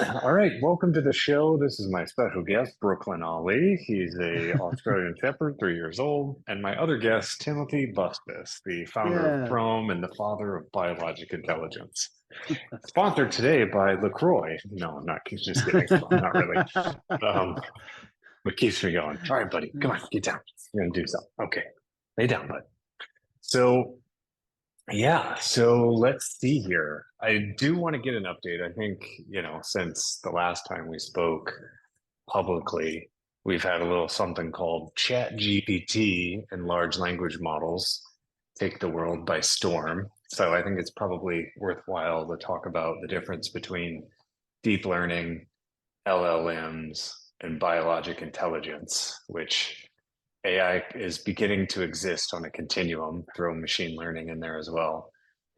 All right, welcome to the show. This is my special guest, Brooklyn Ali. He's a Australian Shepherd, 3 years old, and my other guest, Timothy Busbice, the founder of Yeah. PROME and the father of Biologic Intelligence. Sponsored today by LaCroix. No, I'm not just kidding. I'm not really. Um, what keeps me going? All right, buddy, come on, get down. You're gonna do something. Okay, lay down, bud. So yeah, so let's see here. I do want to get an update. I think, since the last time we spoke publicly, we've had a little something called ChatGPT and large language models take the world by storm. So I think it's probably worthwhile to talk about the difference between deep learning, LLMs, and biologic intelligence, which AI is beginning to exist on a continuum, throw machine learning in there as well,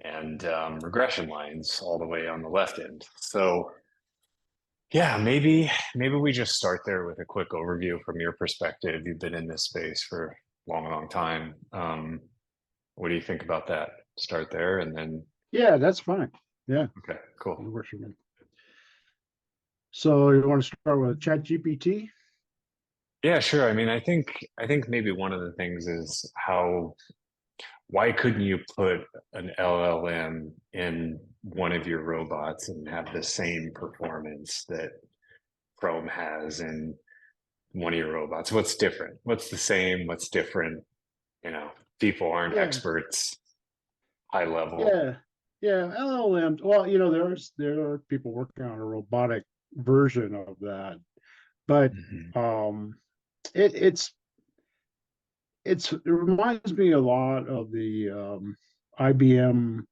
and regression lines all the way on the left end. So yeah, maybe we just start there with a quick overview from your perspective. You've been in this space for a long, long time. What do you think about that? Start there and then Yeah, that's fine. Yeah, okay, it cool. works for me. So you want to start with ChatGPT? Yeah, sure. I mean, I think maybe one of the things is how why couldn't you put an LLM in one of your robots and have the same performance that Chrome has in one of your robots? What's different? What's the same? What's different? People aren't Yeah, experts, high level. yeah, yeah. LLMs. Well, there are people working on a robotic version of that, but Mhm. um, it, it's it reminds me a lot of the IBM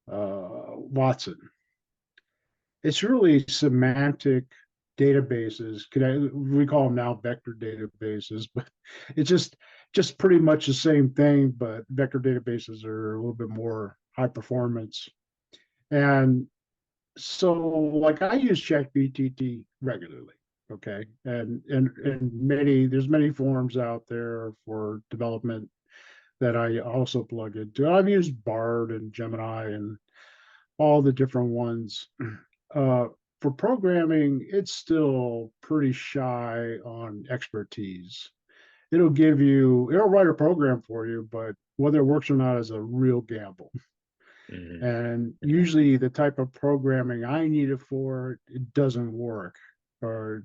Watson. It's really semantic databases. We call them now vector databases, but it's just pretty much the same thing, but vector databases are a little bit more high performance. And so like I use ChatGPT regularly. Okay. And there's many forums out there for development that I also plug into. I've used Bard and Gemini and all the different ones. Uh, for programming, it's still pretty shy on expertise. It'll write a program for you, but whether it works or not is a real gamble. Mhm. And Yeah. usually the type of programming I need it for, it doesn't work. Or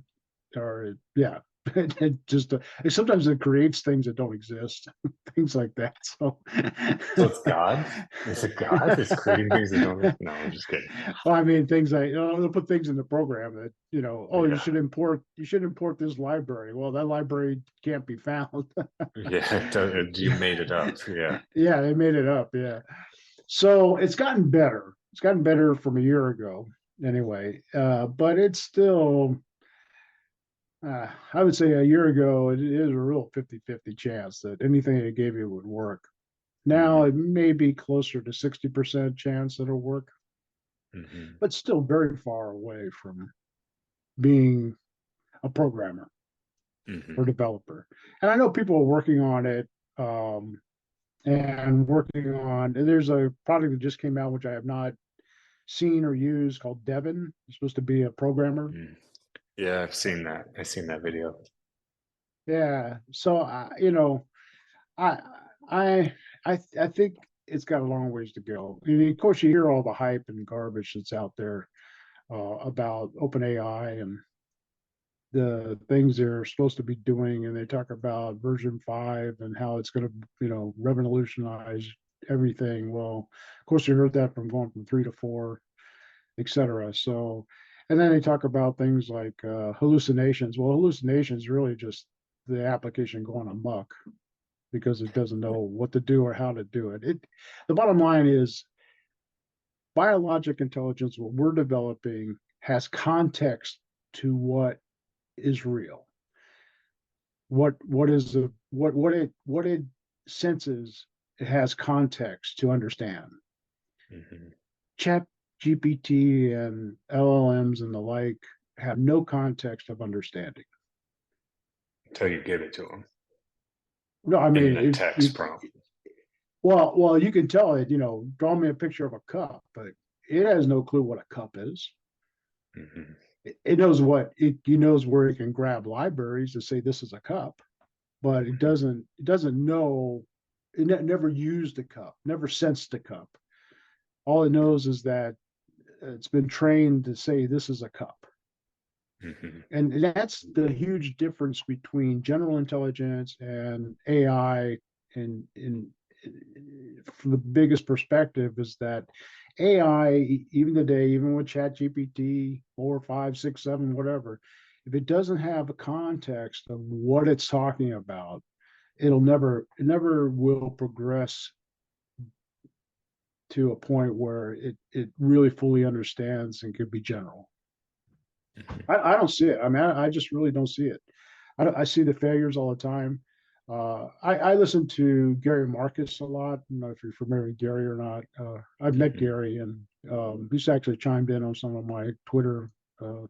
yeah, it just sometimes it creates things that don't exist, things like that. So So it's God? Is it God that's creating things that don't? No, I'm just kidding. well, I mean, things like they'll put things in the program that oh, Yeah, you should import this library. Well, that library can't be found. yeah. You made it up. Yeah. Yeah, they made it up. Yeah, so it's gotten better. It's gotten better from a year ago, anyway. But it's still, I would say, a year ago it is a real 50-50 chance that anything it gave you would work. Now Hmm. it may be closer to 60% chance that it'll work, Hmm. but still very far away from being a programmer or Hmm. developer. And I know people are working on it, and there's a product that just came out, which I have not seen or used, called Devin. It's supposed to be a programmer. Yeah, I've seen that. I've seen that video. Yeah. So, I, I, I think it's got a long ways to go. I mean, of course, you hear all the hype and garbage that's out there about OpenAI and the things they're supposed to be doing, and they talk about version 5 and how it's going to revolutionize everything. Well, of course you heard that from going from 3 to 4, etc. So, and then they talk about things like hallucinations. Well, hallucinations really just the application going amok because it doesn't know what to do or how to do it. The bottom line is biologic intelligence, what we're developing, has context to what is real. What it senses, it has context to understand. Hmm. Chat GPT and LLMs and the like have no context of understanding. Until you give it to them No, I in mean, the text prompt. well, you can tell it, draw me a picture of a cup, but it has no clue what a cup is. Mhm. It knows what it knows where it can grab libraries to say this is a cup, but it doesn't know. Never used a cup, never sensed a cup. All it knows is that it's been trained to say this is a cup. Mhm. And that's the huge difference between general intelligence and AI. And from the biggest perspective is that AI, even today, even with ChatGPT 4, 5, 6, 7, whatever, if it doesn't have a context of what it's talking about, it never will progress to a point where it really fully understands and could be general. Mhm. I don't see it. I mean, I just really don't see it. I see the failures all the time. I listen to Gary Marcus a lot. I don't know if you're familiar with Gary or not. I've met Mhm. Gary, and he's actually chimed in on some of my Twitter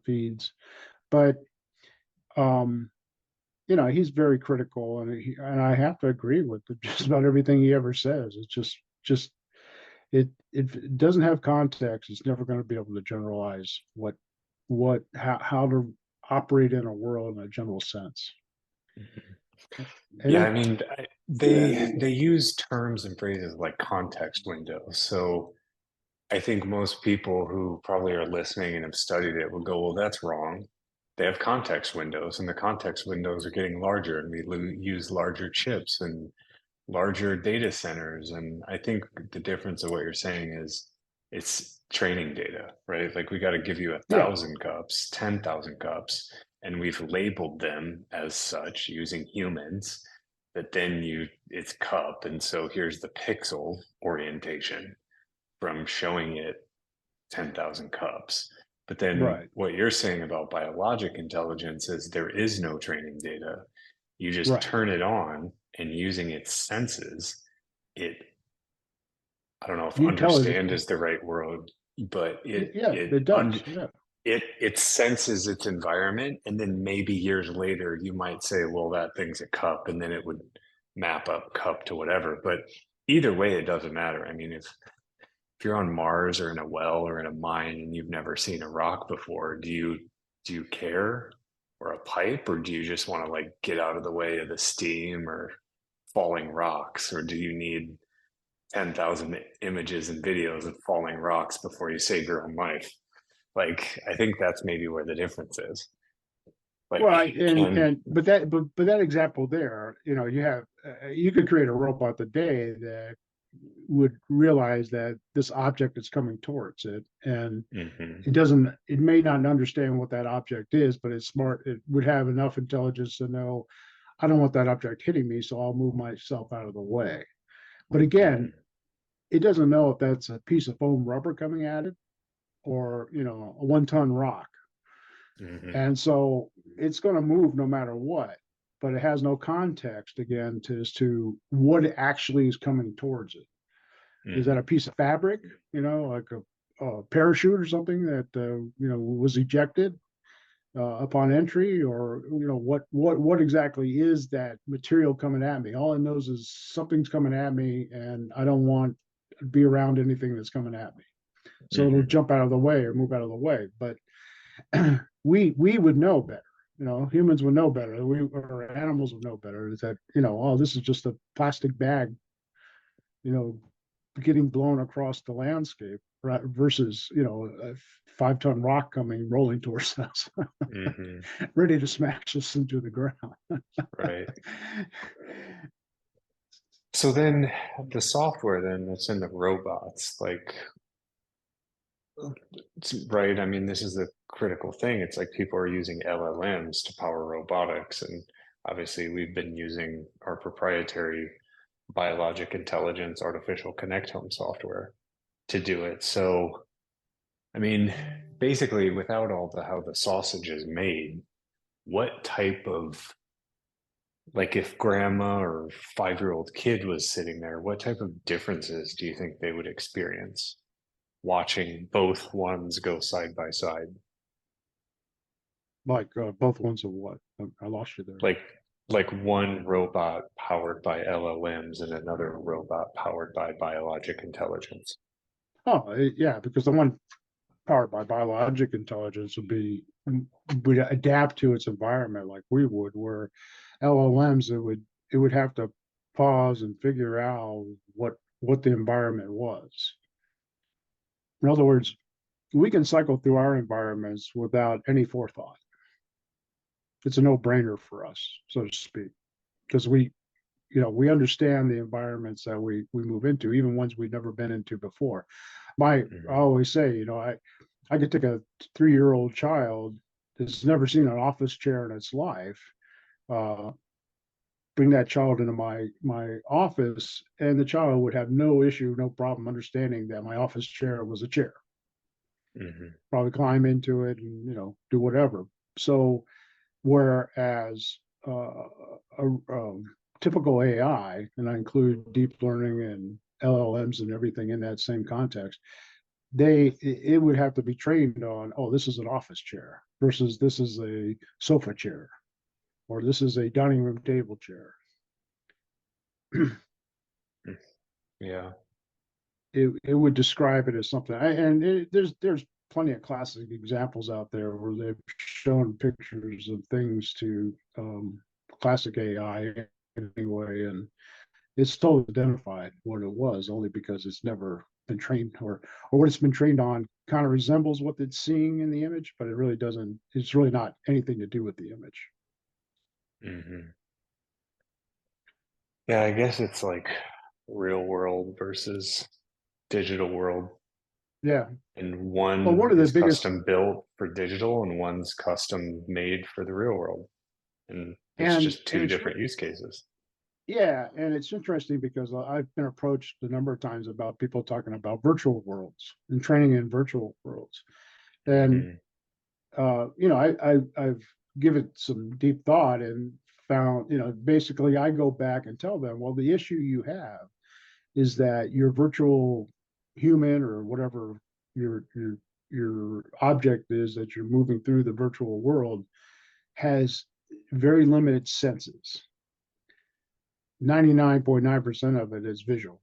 feeds. But um, he's very critical, and I have to agree with just about everything he ever says. It's just if it doesn't have context, it's never going to be able to generalize how to operate in a world in a general sense. Mhm. And Yeah, I it, mean, they use terms and phrases like context windows. So I think most people who probably are listening and have studied it will go, well, that's wrong. They have context windows, and the context windows are getting larger, and we use larger chips and larger data centers. And I think the difference of what you're saying is it's training data, right? Like we got to give you a yeah, 1,000 cups, 10,000 cups, and we've labeled them as such using humans. That then it's cup, and so here's the pixel orientation from showing it 10,000 cups. But then right, what you're saying about biologic intelligence is there is no training data. You just right. turn it on and using its senses, it, I don't know if You tell it, understand is the right word, but yeah, it does. Yeah, it senses its environment, and then maybe years later you might say, well, that thing's a cup, and then it would map up cup to whatever. But either way, it doesn't matter. I mean, if you're on Mars or in a well or in a mine and you've never seen a rock before, do you care, or a pipe, or do you just want to like get out of the way of the steam or falling rocks, or do you need 10,000 images and videos of falling rocks before you save your own life? Like, I think that's maybe where the difference is. right. Like, And can but that example there, you could create a robot today that would realize that this object is coming towards it, and mhm, it may not understand what that object is, but it's smart. It would have enough intelligence to know I don't want that object hitting me, so I'll move myself out of the way. But again, mhm, it doesn't know if that's a piece of foam rubber coming at it or a 1 ton rock. mhm, And so it's going to move no matter what, but it has no context again as to what actually is coming towards it. Is that a mhm, piece of fabric, like a parachute or something that was ejected upon entry, or what exactly is that material coming at me? All it knows is something's coming at me, and I don't want to be around anything that's coming at me. So it'll mhm, jump out of the way or move out of the way. But we would know better. Humans would know better. We or animals would know better. Is that oh, this is just a plastic bag, you know, getting blown across the landscape, right, versus a 5 ton rock coming rolling towards us, mhm. ready to smash us into the ground. Right. So then the software then that's in the robots, like, right, I mean, this is the critical thing. It's like people are using LLMs to power robotics, and obviously we've been using our proprietary biologic intelligence, artificial connect home software to do it. So, I mean, basically, without all the how the sausage is made, what type of, like, if grandma or 5-year-old kid was sitting there, what type of differences do you think they would experience watching both ones go side by side? Like both ones of what? I lost you there. Like like one robot powered by LLMs and another robot powered by biologic intelligence. Oh, yeah, because the one powered by biologic intelligence would adapt to its environment like we would, where LLMs it would have to pause and figure out what the environment was. In other words, we can cycle through our environments without any forethought. It's a no-brainer for us, so to speak, because we understand the environments that we move into, even ones we've never been into before. I always say, I could take a 3-year-old child that's never seen an office chair in its life, bring that child into my office, and the child would have no issue, no problem understanding that my office chair was a chair. Probably climb into it and do whatever. So whereas typical AI, and I include deep learning and LLMs and everything in that same context, it would have to be trained on, oh, this is an office chair versus this is a sofa chair, or this is a dining room table chair. Yeah. It would describe it as something, and there's plenty of classic examples out there where they've shown pictures of things to classic AI anyway, and it's totally identified what it was, only because it's never been trained, or what it's been trained on kind of resembles what it's seeing in the image, but it really doesn't. It's really not anything to do with the image. Yeah, I guess it's like real world versus digital world. Yeah. And Well, one one of the is biggest, custom built for digital and one's custom made for the real world. And it's and just two it's different use cases. yeah, and it's interesting because I've been approached a number of times about people talking about virtual worlds and training in virtual worlds, and I've given some deep thought and found, basically I go back and tell them, well, the issue you have is that your virtual human, or whatever your object is that you're moving through the virtual world, has very limited senses. 99.9% of it is visual.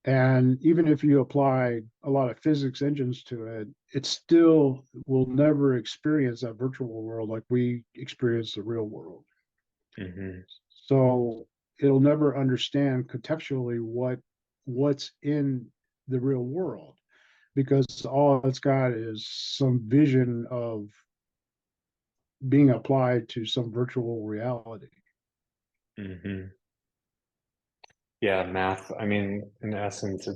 And even if you apply a lot of physics engines to it, it still will never experience that virtual world like we experience the real world. So it'll never understand contextually what's in the real world, because all it's got is some vision of being applied to some virtual reality. Yeah, math. I mean, in essence,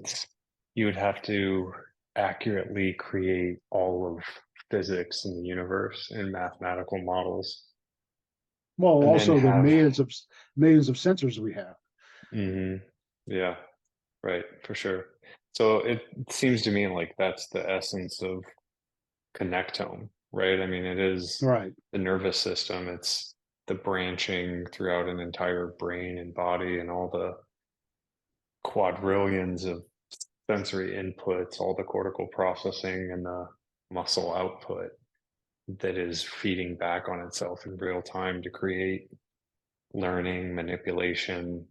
you would have to accurately create all of physics in the universe in mathematical models, Well, and then also the have, millions of sensors we have. yeah, right, for sure. So it seems to me like that's the essence of connectome, right? I mean, it is Right. the nervous system. It's the branching throughout an entire brain and body and all the quadrillions of sensory inputs, all the cortical processing and the muscle output that is feeding back on itself in real time to create learning, manipulation,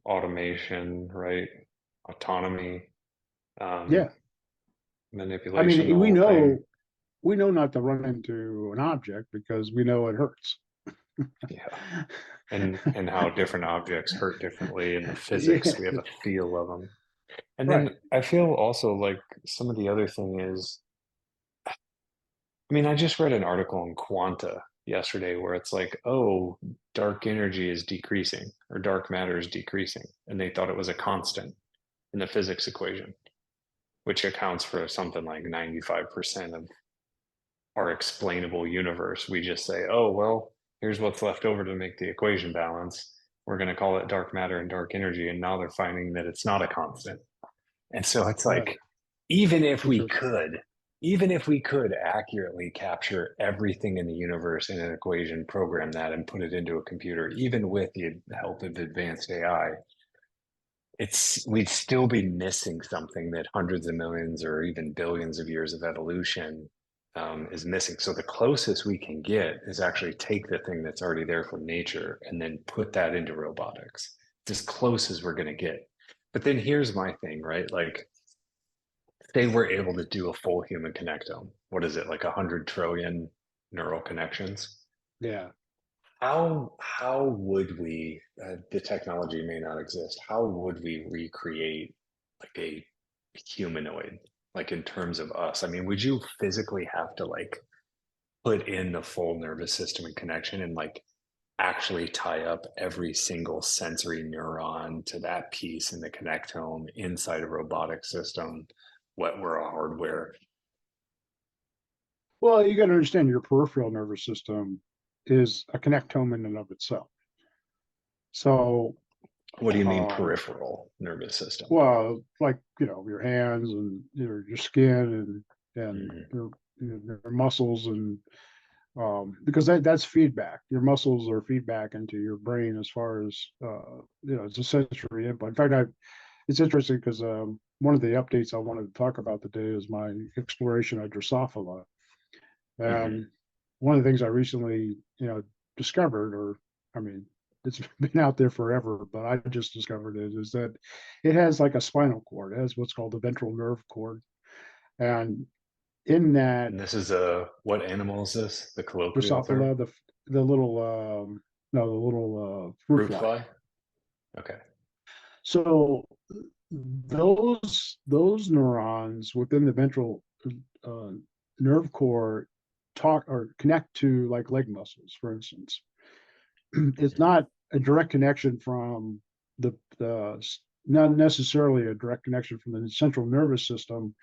automation, right? Autonomy, Yeah. I manipulation, the mean, whole thing. we know not to run into an object because we know it hurts. Yeah. And how different objects hurt differently in the physics. Yeah. We have a feel of them. And then Right. I feel also like some of the other thing is, I mean, I just read an article on quanta yesterday where it's like, oh, dark energy is decreasing or dark matter is decreasing. And they thought it was a constant in the physics equation, which accounts for something like 95% of our explainable universe. We just say, oh, well, here's what's left over to make the equation balance. We're going to call it dark matter and dark energy. And now they're finding that it's not a constant. And so it's Right. like, even if we Interesting. could, even if we could accurately capture everything in the universe in an equation, program that and put it into a computer, even with the help of advanced AI, we'd still be missing something that hundreds of millions or even billions of years of evolution is missing. So the closest we can get is actually take the thing that's already there from nature and then put that into robotics. It's as close as we're going to get. But then here's my thing, right? Like, They were able to do a full human connectome. What is it, like 100 trillion neural connections? Yeah. How would we? The technology may not exist. How would we recreate like a humanoid, like in terms of us? I mean, would you physically have to like put in the full nervous system and connection and like actually tie up every single sensory neuron to that piece in the connectome inside a robotic system, what were a hardware? Well, you got to understand your peripheral nervous system is a connectome in and of itself. So, What do you mean um, peripheral nervous system? well, like your hands and your skin and Mhm. your muscles and because that's feedback. Your muscles are feedback into your brain as far as it's a sensory input. In fact, it's interesting because one of the updates I wanted to talk about today is my exploration of Drosophila. Mhm. And one of the things I recently, discovered, or I mean, it's been out there forever, but I just discovered it, is that it has like a spinal cord. It has what's called the ventral nerve cord. And in that And this is a what animal is this? The colloquial term? Drosophila, the little no, the little fruit Fruit fly. fly? Okay. So those neurons within the ventral uh, nerve core talk or connect to like leg muscles, for instance. It's Mhm. not a direct connection from the not necessarily a direct connection from the central nervous system,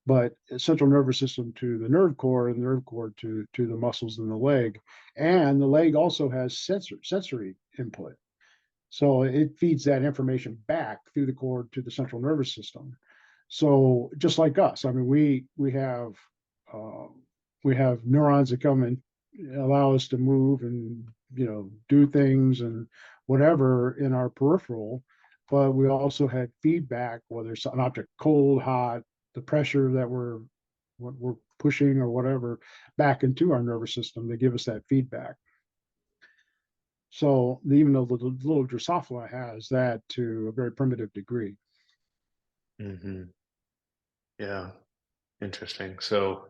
but central nervous system to the nerve core and the nerve core to the muscles in the leg. And the leg also has sensory input. So it feeds that information back through the cord to the central nervous system. So just like us, I mean, uh, we have neurons that come and allow us to move and do things and whatever in our peripheral, but we also had feedback, whether it's an object cold, hot, the pressure that we're pushing or whatever back into our nervous system. They give us that feedback. So even though the little Drosophila has that to a very primitive degree. Mhm. Yeah, interesting. So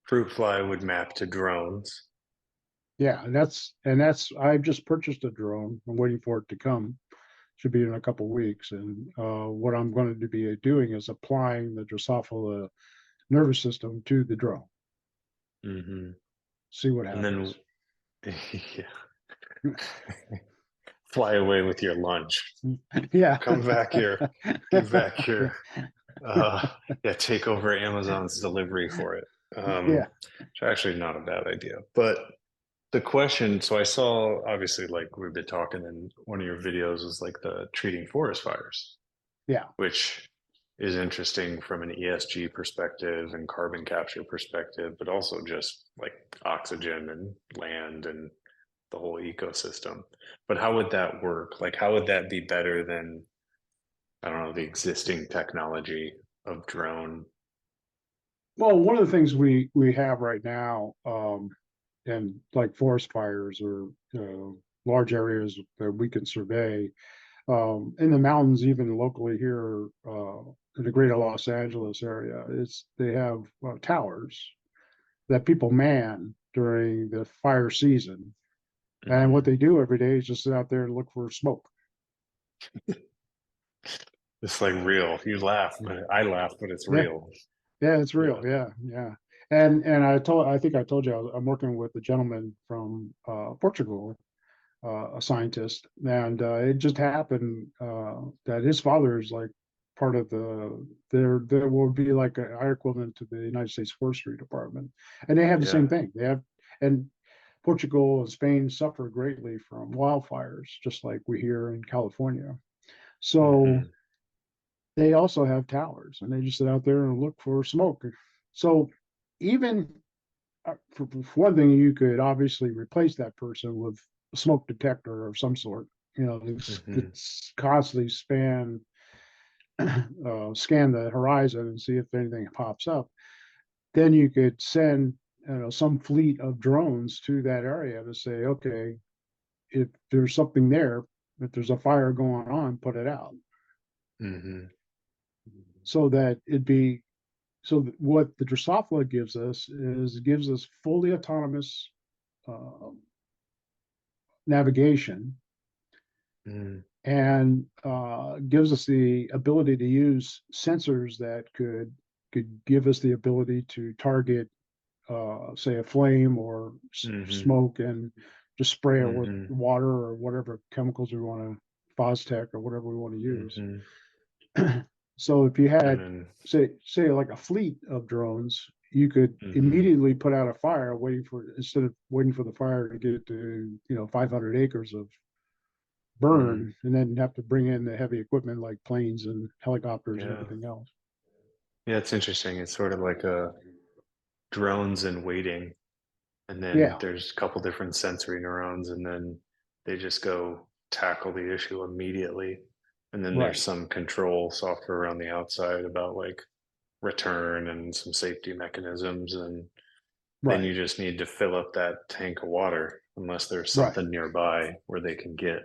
fruit fly would map to drones. Yeah, and that's I've just purchased a drone. I'm waiting for it to come. Should be in a couple of weeks. And what I'm going to be doing is applying the Drosophila nervous system to the drone. Mhm. See what And then happens. yeah, fly away with your lunch. Yeah. Come back here. Give back Yeah. here. Yeah, take over Amazon's delivery for it. Yeah. Which actually not a bad idea. But the question, so I saw obviously like we've been talking and one of your videos was like the treating forest fires, Yeah. which is interesting from an ESG perspective and carbon capture perspective, but also just like oxygen and land and the whole ecosystem. But how would that work? Like, how would that be better than, I don't know, the existing technology of drone? Well, one of the things we have right now, and like forest fires or large areas that we can survey in the mountains, even locally here in the greater Los Angeles area, they have towers that people man during the fire season. And what Mhm. they do every day is just sit out there and look for smoke. It's like real. You laugh, but I laugh, but it's Yeah, real. yeah, it's real. Yeah. Yeah, yeah. And I think I told you I'm working with a gentleman from Portugal, a scientist, and it just happened that his father is like part of there will be like our equivalent to the United States Forestry Department, and they have the Yeah. same thing. And Portugal and Spain suffer greatly from wildfires, just like we here in California. So Hmm. they also have towers, and they just sit out there and look for smoke. So even for one thing, you could obviously replace that person with a smoke detector of some sort. Hmm. It's constantly scan the horizon and see if anything pops up. Then you could send some fleet of drones to that area to say, okay, if there's something there, if there's a fire going on, put it out, Hmm. so that it'd be what the Drosophila gives us is it gives us fully autonomous uh, navigation, Mm, and gives us the ability to use sensors that could give us the ability to target, say, a flame or hmm smoke, and just spray it with hmm water or whatever chemicals we want to, Fostech or whatever we want to use. hmm So if you And had, then, say like a fleet of drones, you could hmm immediately put out a fire, instead of waiting for the fire to get to 500 acres of hmm burn, and then have to bring in the heavy equipment like planes and helicopters and yeah. everything else. Yeah, it's interesting. It's sort of like a drones and waiting. And then Yeah, there's a couple different sensory neurons, and then they just go tackle the issue immediately. And then there's right, some control software on the outside about like return and some safety mechanisms. And then right, you just need to fill up that tank of water unless there's right. something nearby where they can get.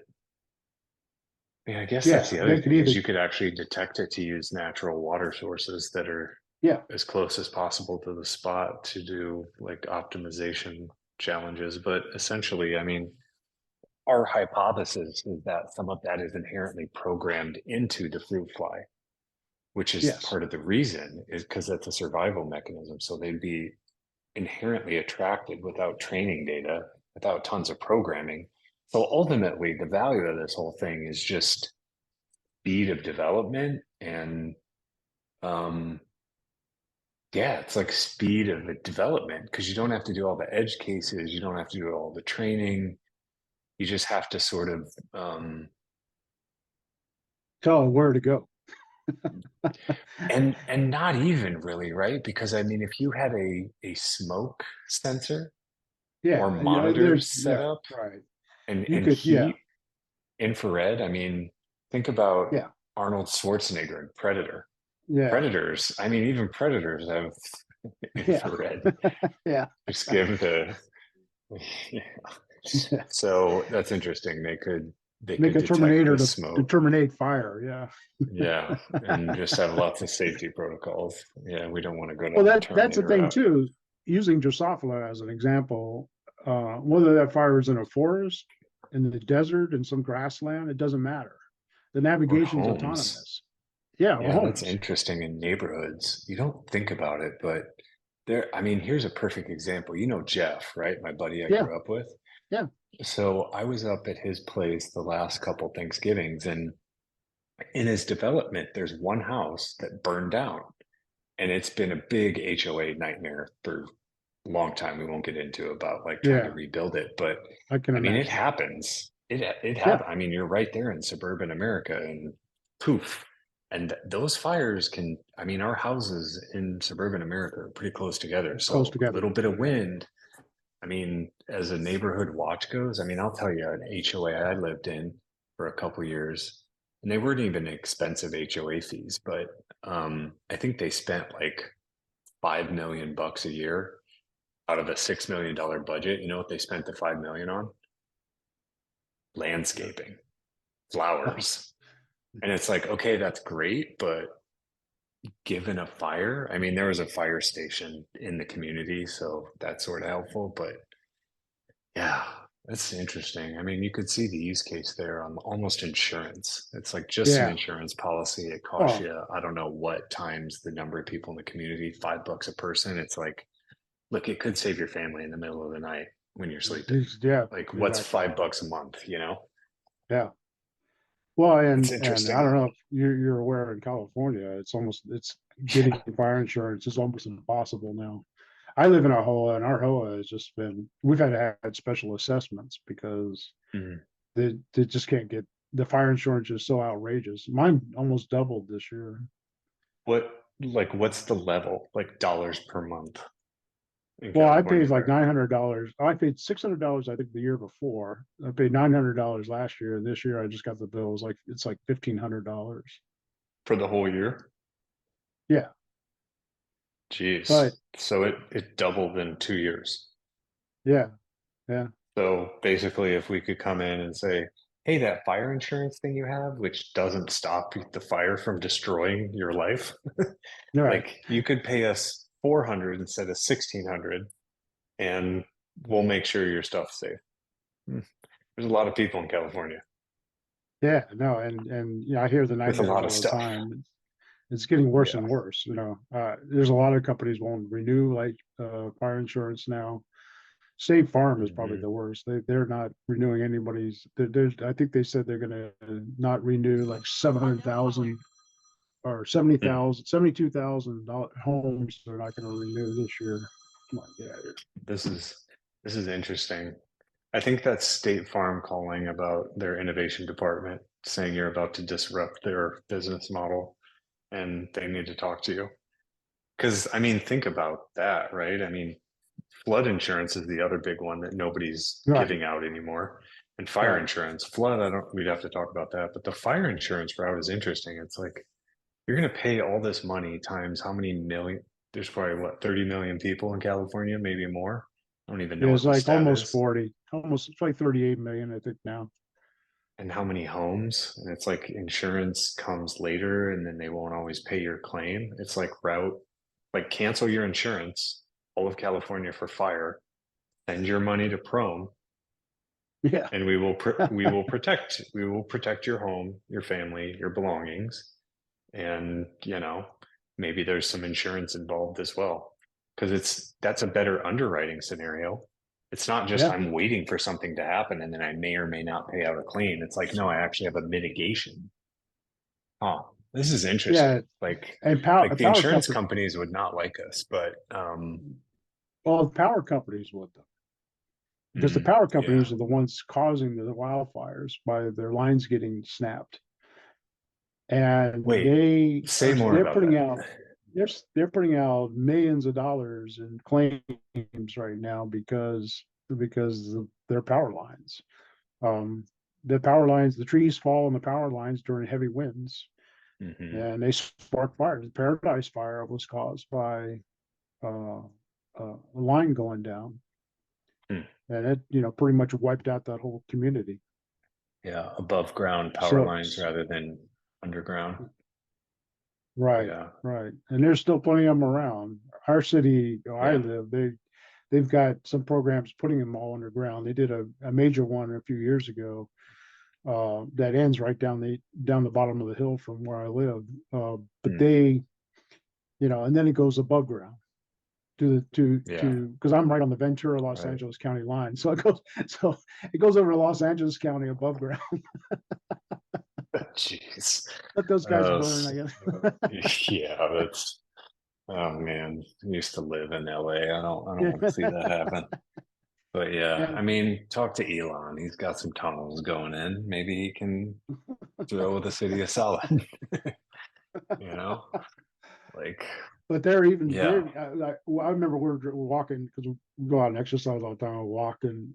Yeah, I guess that's Yeah, the other they could thing is either, you could actually detect it to use natural water sources that are yeah, as close as possible to the spot to do like optimization challenges. But essentially, I mean, our hypothesis is that some of that is inherently programmed into the fruit fly, which is yes, part of the reason is because that's a survival mechanism. So they'd be inherently attracted without training data, without tons of programming. So ultimately, the value of this whole thing is just speed of development and um, yeah, it's like speed of the development because you don't have to do all the edge cases, you don't have to do all the training. You just have to sort of tell them where to go. and not even really, right? Because I mean, if you had a smoke sensor or Yeah, monitors set yeah, up right. You and could, yeah, heat infrared, I mean, think about yeah, Arnold Schwarzenegger in Predator. yeah, Predators, I mean, even predators have yeah, infrared. yeah. Just give the yeah. So that's interesting. They Make could a detect Terminator the to smoke. terminate fire. Yeah. Yeah, and just have lots of safety protocols. Yeah, we don't want to go Well, down the that's the Terminator thing route. too. Using Drosophila as an example, whether that fire is in a forest, in the desert, in some grassland, it doesn't matter. The Or navigation's homes. autonomous. Yeah, or Yeah, that's homes. interesting in neighborhoods. You don't think about it, but there, I mean, here's a perfect example. You know Jeff, right? My buddy I Yeah, grew up with. yeah. So I was up at his place the last couple Thanksgivings, and in his development, there's one house that burned down. And it's been a big HOA nightmare for a long time. We won't get into about like trying to Yeah, rebuild it, but I can I mean, it imagine. happens. It Yeah, happens. I mean, you're right there in suburban America, and poof. And those fires can. I mean, our houses in suburban America are pretty close together, close so a together. little bit of wind. I mean, as a neighborhood watch goes, I mean, I'll tell you, an HOA I lived in for a couple years, and they weren't even expensive HOA fees, but I think they spent like 5 million bucks a year out of a $6 million budget. You know what they spent the 5 million on? Landscaping, flowers. And it's like, okay, that's great, but given a fire, I mean, there was a fire station in the community, so that's sort of helpful. But yeah, that's interesting. I mean, you could see the use case there on almost insurance. It's like just an Yeah. insurance policy. It costs Oh, you, I don't know what times the number of people in the community, $5 a person. It's like, look, it could save your family in the middle of the night when you're sleeping. yeah, Like, what's exactly. $5 a month, you know? Yeah. Well, It's and I interesting. don't know if you're aware, in California, it's getting fire insurance is almost impossible now. I live in a HOA, and our HOA has just been, we've had to have special assessments because Mhm. they just can't get, the fire insurance is so outrageous. Mine almost doubled this year. What's the level, like dollars per month in Well, I California paid like fire $900. I paid $600, I think, the year before. I paid $900 last year, and this year I just got the bill. It's like $1,500. for the whole year? Yeah, but Jeez. So it doubled in 2 years. yeah, yeah, So basically, if we could come in and say, hey, that fire insurance thing you have, which doesn't stop the fire from destroying your life, Right. like you could pay us 400 instead of 1600, and we'll make sure your stuff's safe. Hmm. There's a lot of people in California Yeah, no, and yeah, I hear the with a nightmares lot of all the stuff. time. It's getting worse Yeah. and worse, you know. There's a lot of companies won't renew like fire insurance now. State Farm is probably Hmm. the worst. They're not renewing anybody's. There's I think they said they're gonna not renew like 700,000 or 70,000, 72,000 homes. They're not gonna renew this year. Come on, get out of here. This is interesting. I think that's State Farm calling about their innovation department, saying you're about to disrupt their business model and they need to talk to you. Because I mean, think about that, right? I mean, flood insurance is the other big one that nobody's Right, giving out anymore. And fire right. insurance, flood, I don't, we'd have to talk about that. But the fire insurance route is interesting. It's like you're going to pay all this money times how many million? There's probably what, 30 million people in California, maybe more. I don't even know Yeah, it's what the like stat almost is. 40, almost it's like 38 million, I think now. And how many homes? And it's like insurance comes later and then they won't always pay your claim. It's like route, like cancel your insurance, all of California for fire, send your money to PROME, Yeah, and we will protect your home, your family, your belongings, and maybe there's some insurance involved as well, because that's a better underwriting scenario. It's not just yeah, I'm waiting for something to happen and then I may or may not pay out a claim. It's like, no, I actually have a mitigation. Huh, this is yeah. interesting. like And like the power insurance company. companies would not like us, but Well, the power companies would, because the power yeah. companies are the ones causing the wildfires by their lines getting snapped, and Wait, say more they're about putting that. out they're putting out millions of dollars in claims right now because of their power lines. Um, the power lines, the trees fall on the power lines during heavy winds, Hmm. and they spark fires. The Paradise Fire was caused by uh, a line going down, and it pretty much wiped out that whole community. Yeah, above ground power So lines rather than underground. right, Yeah. right, and there's still plenty of them around. Our city, where I Yeah. live, they've got some programs putting them all underground. They did a major one a few years ago that ends right down the bottom of the hill from where I live. But Hmm. and then it goes above ground Yeah. because I'm right on the Ventura Los Right. Angeles County line, it goes over Los Angeles County above ground. Jeez. Let those guys Uh, burn, I guess. yeah, that's, oh man, I used to live in LA. I don't want to see that Yeah. happen. But yeah, Yeah. I mean, talk to Elon. He's got some tunnels going in. Maybe he can throw the city a solid, you know? Like, But they're even yeah. they're like I remember we're walking because we go out and exercise all the time. Walking,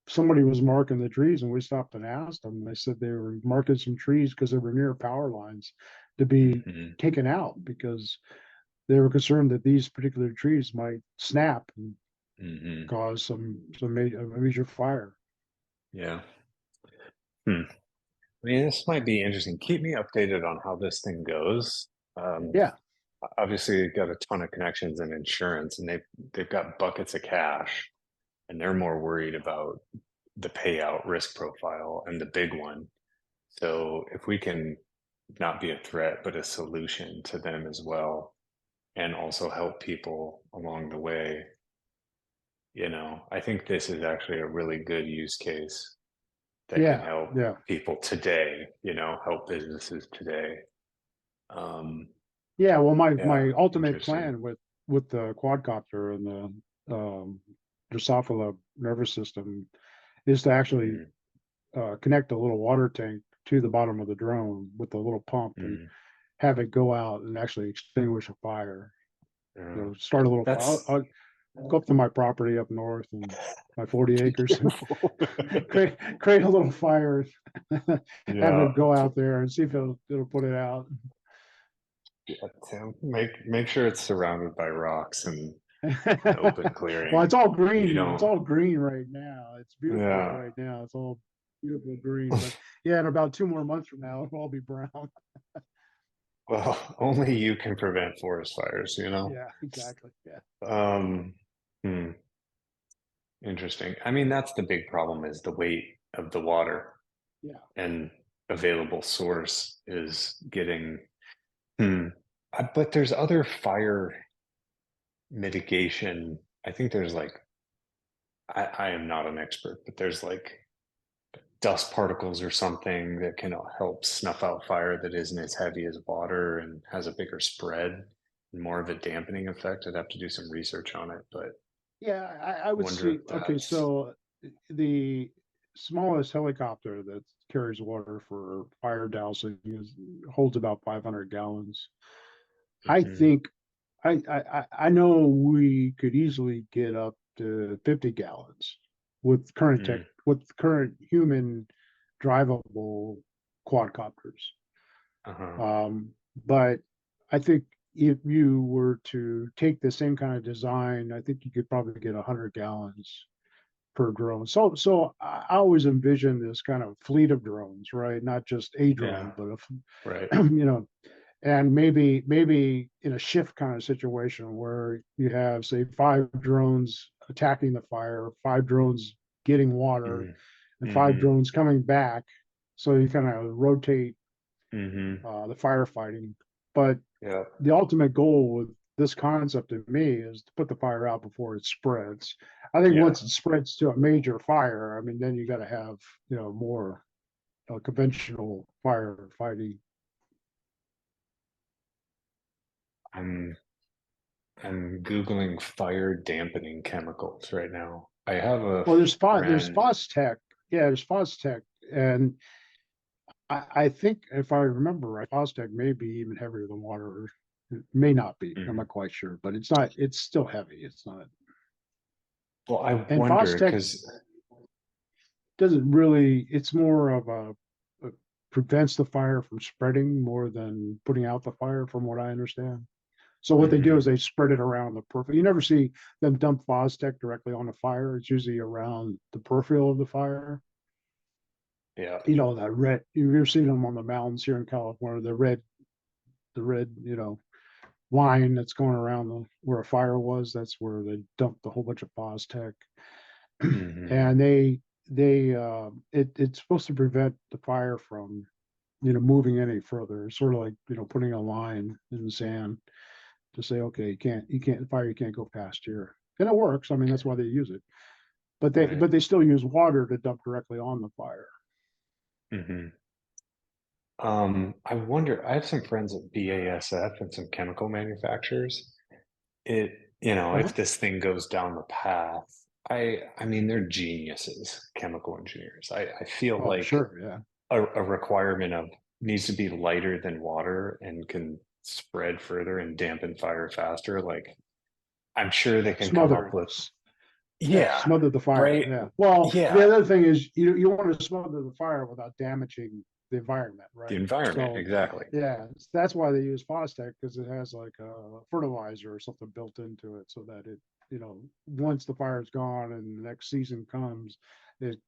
somebody was marking the trees, and we stopped and asked them. They said they were marking some trees because they were near power lines to be Hmm. taken out because they were concerned that these particular trees might snap and Hmm. cause a major fire. Yeah. Hmm. I mean, this might be interesting. Keep me updated on how this thing goes. Um, Yeah, Obviously, they've got a ton of connections in insurance, and they've got buckets of cash, and they're more worried about the payout risk profile and the big one. So if we can not be a threat, but a solution to them as well, and also help people along the way, I think this is actually a really good use case that can yeah, help yeah, people today, help businesses today. Um, yeah. Well, yeah, my ultimate interesting. plan with the quadcopter and the Drosophila nervous system is to actually Mm, connect a little water tank to the bottom of the drone with a little pump and mm, have it go out and actually extinguish a fire. yeah. Start a little fire. That's I'll go up to my property up north and my 40 acres and create a little fire, have yeah. it go out there and see if it'll put it out. Yeah, Tim, make sure it's surrounded by rocks and an open Well, clearing. it's all You green. It's don't. all green right now. It's beautiful Yeah, right now. It's all. beautiful green. But yeah, in about 2 more months from now, it'll all be brown. Well, only you can prevent forest fires, you know? Yeah, exactly. Yeah, Um, hmm, interesting. I mean, that's the big problem is the weight of the water yeah, and available source is getting, hmm. But there's other fire mitigation. I think there's like, I am not an expert, but there's like dust particles or something that can help snuff out fire that isn't as heavy as water and has a bigger spread and more of a dampening effect. I'd have to do some research on it, but yeah. I would wonder see. if Okay, that's so the smallest helicopter that carries water for fire dousing holds about 500 gallons. I mhm, think I know we could easily get up to 50 gallons with current tech, mm, with current human drivable quadcopters. uh-huh, But I think if you were to take the same kind of design, I think you could probably get 100 gallons per drone. So I always envision this kind of fleet of drones, right? Not just a yeah, drone, but right. you know, and maybe in a shift kind of situation where you have say 5 drones attacking the fire, 5 drones getting water, Mm, and five mm-hmm, drones coming back. So you kind of rotate mm-hmm, the firefighting. But yeah, the ultimate goal with this concept to me is to put the fire out before it spreads. I think yeah. once it spreads to a major fire, I mean, then you got to have more conventional firefighting. I'm I'm Googling fire dampening chemicals right now. I have a Well, there's friend. Fostech. Yeah, there's Fostech, and I think if I remember right, Fostech may be even heavier than water. It may not be. I'm Mhm. not quite sure, but it's not. It's still heavy. It's not. Well, I And wonder Fostech because doesn't really. It's more of a prevents the fire from spreading more than putting out the fire, from what I understand. So what they do is they spread it around the peripheral. You never see them dump Fostech directly on the fire. It's usually around the peripheral of the fire. yeah. That red. You've ever seen them on the mountains here in California? The red, line that's going around where a fire was. That's where they dumped a whole bunch of Fostech, Hmm. and it's supposed to prevent the fire from moving any further. It's sort of like putting a line in the sand to say, okay, you can't fire, you can't go past here, and it works. I mean, that's why they use it. But they Right. but they still use water to dump directly on the fire. Hmm. I wonder, I have some friends at BASF and some chemical manufacturers. It, Uh-huh. if this thing goes down the path, I mean, they're geniuses, chemical engineers. I feel Oh, like sure, yeah. a requirement of needs to be lighter than water and can spread further and dampen fire faster. Like, I'm sure they can come up Smother. with, Yeah, yeah, smother the fire. right. Yeah. Well, the Yeah, other thing is you want to smother the fire without damaging the environment, the right? environment, So, exactly. yeah, that's why they use Fostech, because it has like a fertilizer or something built into it, so that once the fire's gone and the next season comes,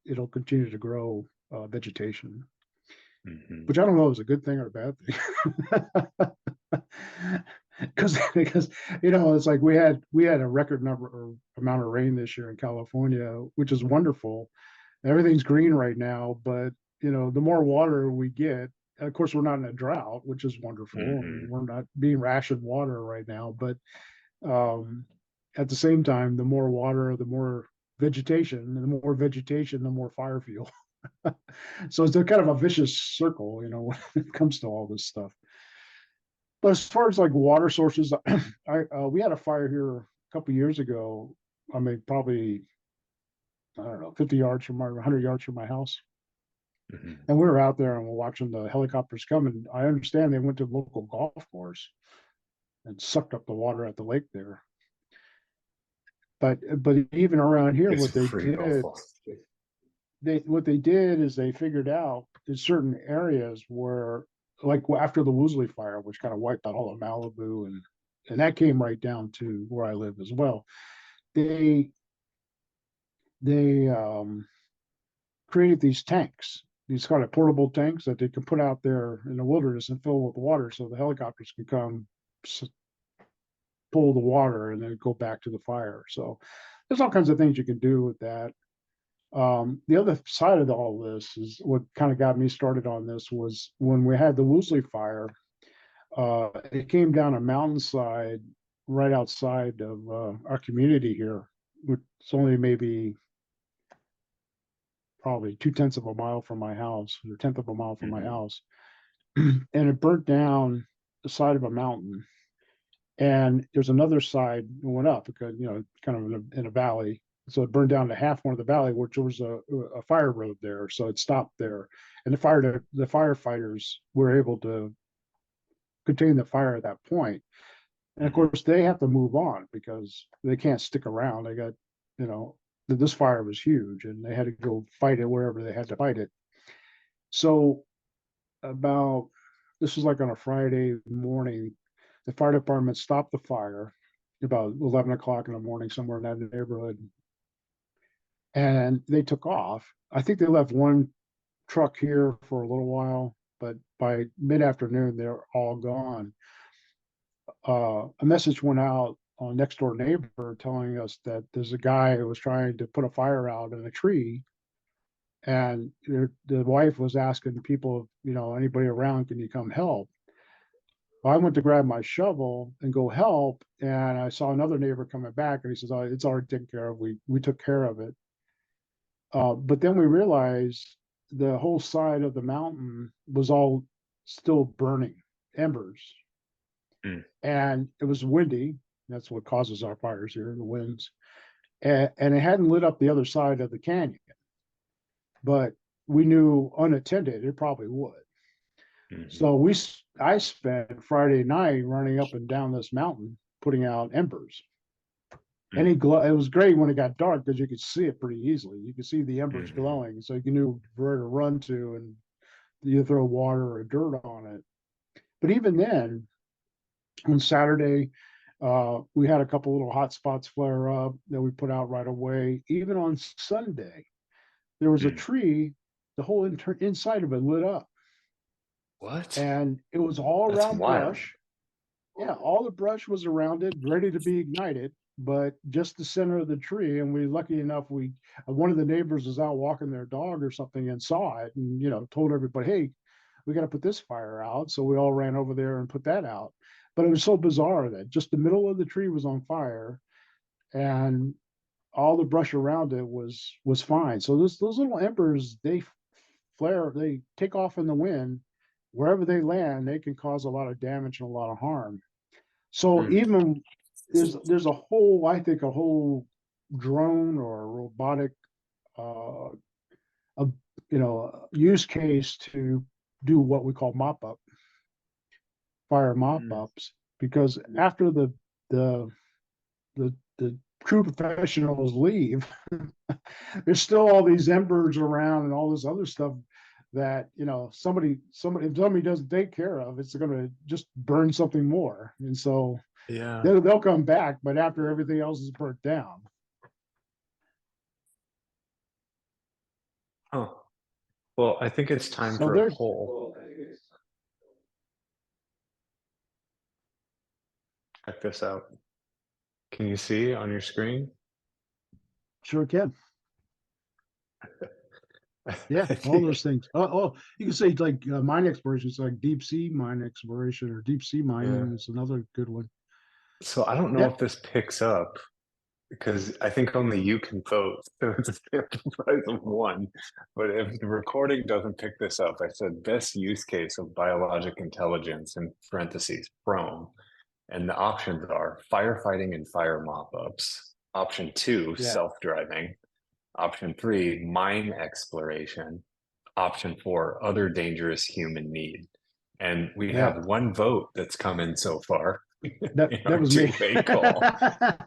it'll continue to grow vegetation, Hmm. which I don't know if it's a good thing or a bad thing. Because it's like we had a record number or amount of rain this year in California, which is wonderful. Everything's green right now, but the more water we get, and of course we're not in a drought, which is wonderful, and Hmm. we're not being rationed water right now. But um, at the same time, the more water, the more vegetation, and the more vegetation, the more fire fuel. So it's a kind of a vicious circle, when it comes to all this stuff. But as far as like water sources, we had a fire here a couple years ago. I mean, probably I don't know, 50 yards from 100 yards from my house. Hmm. And we were out there and we're watching the helicopters come. And I understand they went to the local golf course and sucked up the water at the lake there. But even around here, It's a free golf ball. what they did is they figured out in certain areas where, like after the Woolsey fire, which kind of wiped out all of Malibu, and that came right down to where I live as well. They they created these tanks, these kind of portable tanks that they can put out there in the wilderness and fill with water, so the helicopters can come pull the water and then go back to the fire. So there's all kinds of things you can do with that. The other side of all this is what kind of got me started on this was when we had the Woolsey fire. It came down a mountainside right outside of our community here. It's only maybe probably 2/10 of a mile from my house, or 1/10 of a mile from my house, and it burnt down the side of a mountain. And there's another side that went up because kind of in a valley. So it burned down to half one of the valley, which was a fire road there. So it stopped there, and the firefighters were able to contain the fire at that point. And of course, they have to move on because they can't stick around. They got, this fire was huge, and they had to go fight it wherever they had to fight it. So this was like on a Friday morning, the fire department stopped the fire about 11 o'clock in the morning, somewhere in that neighborhood. And they took off. I think they left one truck here for a little while, but by mid-afternoon, they're all gone. A message went out on next door neighbor telling us that there's a guy who was trying to put a fire out in a tree. And the wife was asking people, anybody around, can you come help? Well, I went to grab my shovel and go help, and I saw another neighbor coming back, and he says, "Oh, it's already taken care of. We took care of it." But then we realized the whole side of the mountain was all still burning, embers, and it was windy. That's what causes our fires here, the winds, and it hadn't lit up the other side of the canyon, but we knew unattended it probably would. So I spent Friday night running up and down this mountain, putting out embers. And it was great when it got dark because you could see it pretty easily. You could see the embers glowing, so you knew where to run to, and you throw water or dirt on it. But even then, on Saturday, we had a couple little hot spots flare up that we put out right away. Even on Sunday, there was a tree, the whole inside of it lit up. What? And it was all That's around wild. brush. Yeah, all the brush was around it, ready to be ignited, but just the center of the tree. And we, lucky enough, one of the neighbors was out walking their dog or something and saw it, and told everybody, "Hey, we got to put this fire out." So we all ran over there and put that out. But it was so bizarre that just the middle of the tree was on fire, and all the brush around it was fine. So those little embers, they take off in the wind. Wherever they land, they can cause a lot of damage and a lot of harm. So even there's a whole drone or robotic use case to do what we call fire mop-ups, because after the true professionals leave, there's still all these embers around and all this other stuff that if somebody doesn't take care of, it's going to just burn something more. And so they'll come back, but after everything else is burnt down. Oh, well, I think it's time for a poll. Check this out. Can you see on your screen? Sure can. Yeah, all those things. You can say like mine exploration. It's like deep sea mine exploration, or deep sea mining is another good one. So I don't know if this picks up, because I think only you can vote. So it's a sample size of one. But if the recording doesn't pick this up, I said best use case of biologic intelligence in parentheses, PROME. And the options are firefighting and fire mop-ups. Option 2, self-driving. Option 3, mine exploration. Option 4, other dangerous human need. And we have one vote that's come in so far. That was me. Call.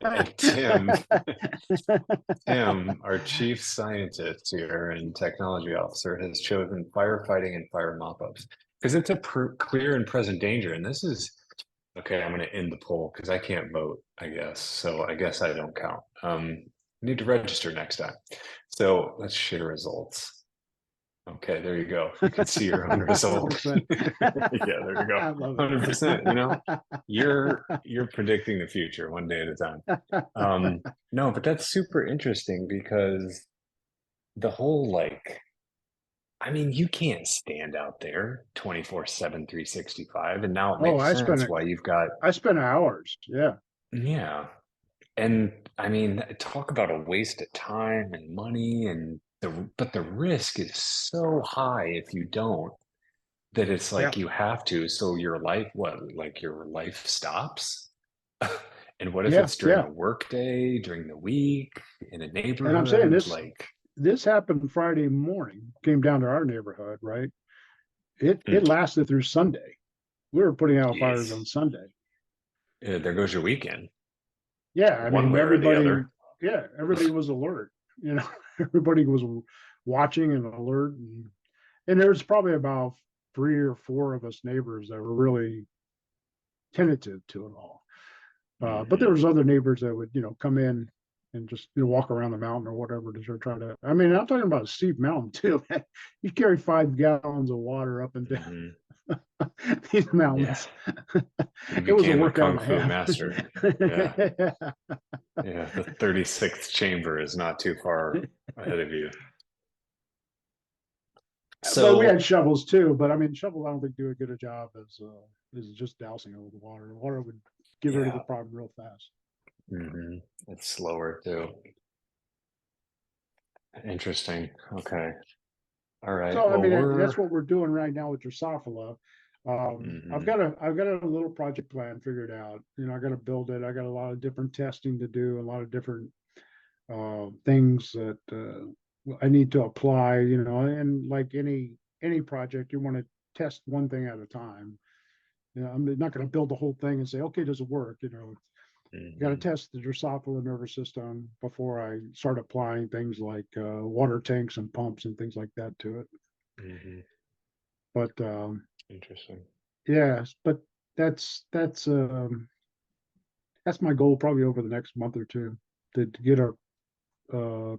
And Tim, our chief scientist here and technology officer, has chosen firefighting and fire mop-ups because it's a clear and present danger. And this is okay. I'm going to end the poll because I can't vote, I guess. So I guess I don't count. Need to register next time. So let's share results. Okay, there you go. You can see your own result. 100%. Yeah, there you go. I love 100%. You know, it. you're predicting the future one day at a time. No, but that's super interesting because the whole like, I mean, you can't stand out there 24/7, 365. And now it Oh, makes sense why you've got, I spent hours. Yeah. yeah. And I mean, talk about a waste of time and money but the risk is so high if you don't that it's Yeah. like you have to. So your life, what, like your life stops? And what if Yeah. it's during Yeah. a work day, during the week, in a And I'm saying neighborhood? this, Like, this happened Friday morning, came down to our neighborhood, right? It mm, lasted through Sunday. We were putting out fires on geez, Sunday. there goes your weekend, Yeah, I one mean way or the everybody, other. yeah, everybody was alert. You know, everybody was watching and alert, and there was probably about 3 or 4 of us neighbors that were really tentative to it all. But there Hmm. was other neighbors that would, come in and just walk around the mountain or whatever to try to. I mean, I'm talking about a steep mountain too. You carry 5 gallons of water up and down Hmm. these Yeah, mountains. you It was a became a workout kung and a fu half. master. Yeah, yeah. The 36th chamber is not too far ahead of you. But we So, had shovels too. But I mean, shovels I don't think do as good a job as just dousing it with water. The water would get rid of the yeah, problem real fast. it's slower too. Interesting. Okay. All right. So I Well, mean, we're that's what we're doing right now with Drosophila. mhm, I've got a little project plan figured out. I got to build it. I got a lot of different testing to do, a lot of different things that I need to apply. And like any project, you want to test one thing at a time. I'm not going to build the whole thing and say, okay, does it work? You got to mhm, test the Drosophila nervous system before I start applying things like water tanks and pumps and things like that to it. mhm. But Interesting. yes, but that's that's um, that's my goal probably over the next month or two to get a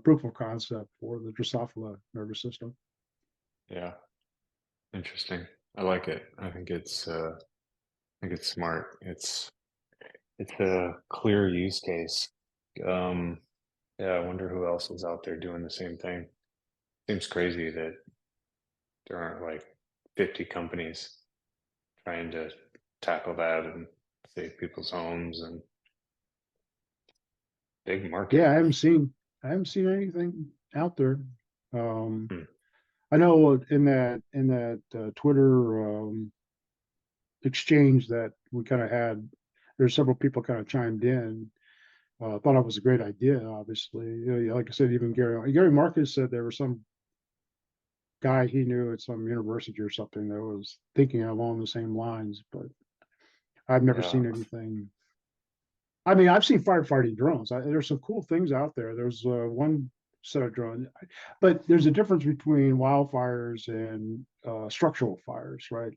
proof of concept for the Drosophila nervous system. Yeah. Interesting. I like it. I think it's smart. It's a clear use case. Um, yeah, I wonder who else is out there doing the same thing. Seems crazy that there aren't like 50 companies trying to tackle that and save people's homes and big Yeah, market. I haven't seen anything out there. Um, Hmm. I know in that Twitter exchange that we kind of had, there's several people kind of chimed in. Thought it was a great idea. Obviously, like I said, even Gary Marcus said there was some guy he knew at some university or something that was thinking along the same lines, but I've never Yeah. seen anything. I mean, I've seen firefighting drones. There's some cool things out there. There's one set of drones, but there's a difference between wildfires and structural fires, right?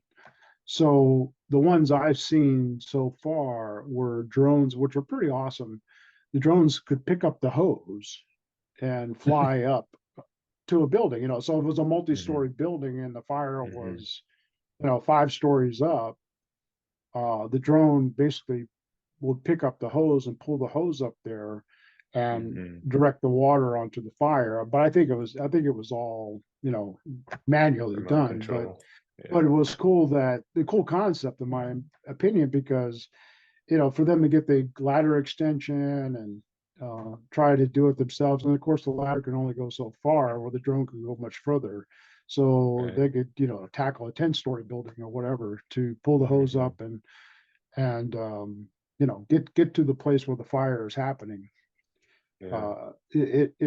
So the ones I've seen so far were drones, which were pretty awesome. The drones could pick up the hose and fly up to a building. So if it was a Hmm. multi-story building and the fire Hmm. was, 5 stories up, the drone basically would pick up the hose and pull the hose up there and Hmm. direct the water onto the fire. But I think it was all, manually Remote done. But control. but Yeah. it was cool that the cool concept in my opinion, because for them to get the ladder extension and try to do it themselves. And of course, the ladder can only go so far, or the drone can go much further. So Right. they could, tackle a 10-story building or whatever to pull the hose Hmm. up and get to the place where the fire is happening. Yeah.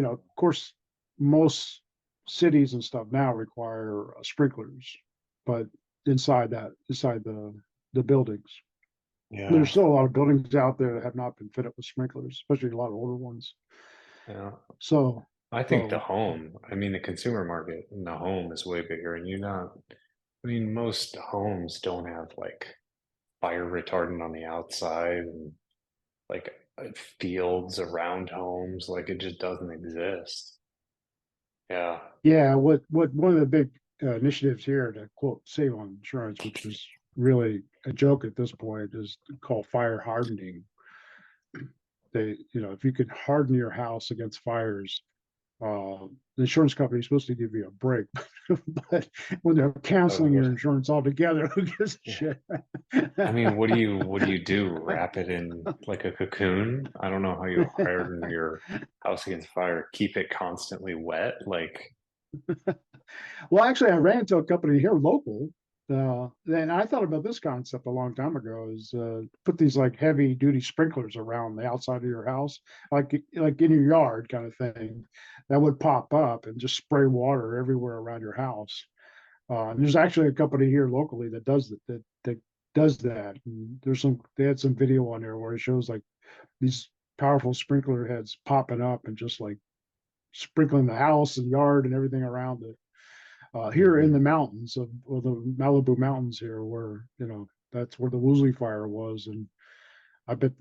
Of course, most cities and stuff now require sprinklers, but inside the buildings. Yeah. There's still a lot of buildings out there that have not been fitted with sprinklers, especially a lot of older ones. Yeah. So, I think the so home, I mean, the consumer market in the home is way bigger. And I mean, most homes don't have like fire retardant on the outside and like fields around homes. Like it just doesn't exist. Yeah. Yeah, what one of the big initiatives here to quote save on insurance, which is really a joke at this point, is called fire hardening. They, if you could harden your house against fires, the insurance company is supposed to give you a break, but when they're Oh, canceling what? your insurance altogether, who gives a Yeah. shit? I mean, what do you do? Wrap it in like a cocoon? I don't know how you harden your house against fire. Keep it constantly wet. Like, Well, actually, I ran into a company here local. And I thought about this concept a long time ago: is put these like heavy duty sprinklers around the outside of your house, like in your yard, kind of thing, that would pop up and just spray water everywhere around your house. And there's actually a company here locally that does that does that. And they had some video on there where it shows like these powerful sprinkler heads popping up and just like sprinkling the house and yard and everything around it. Here in mhm. the mountains of the Malibu mountains here, where that's where the Woolsey fire was, and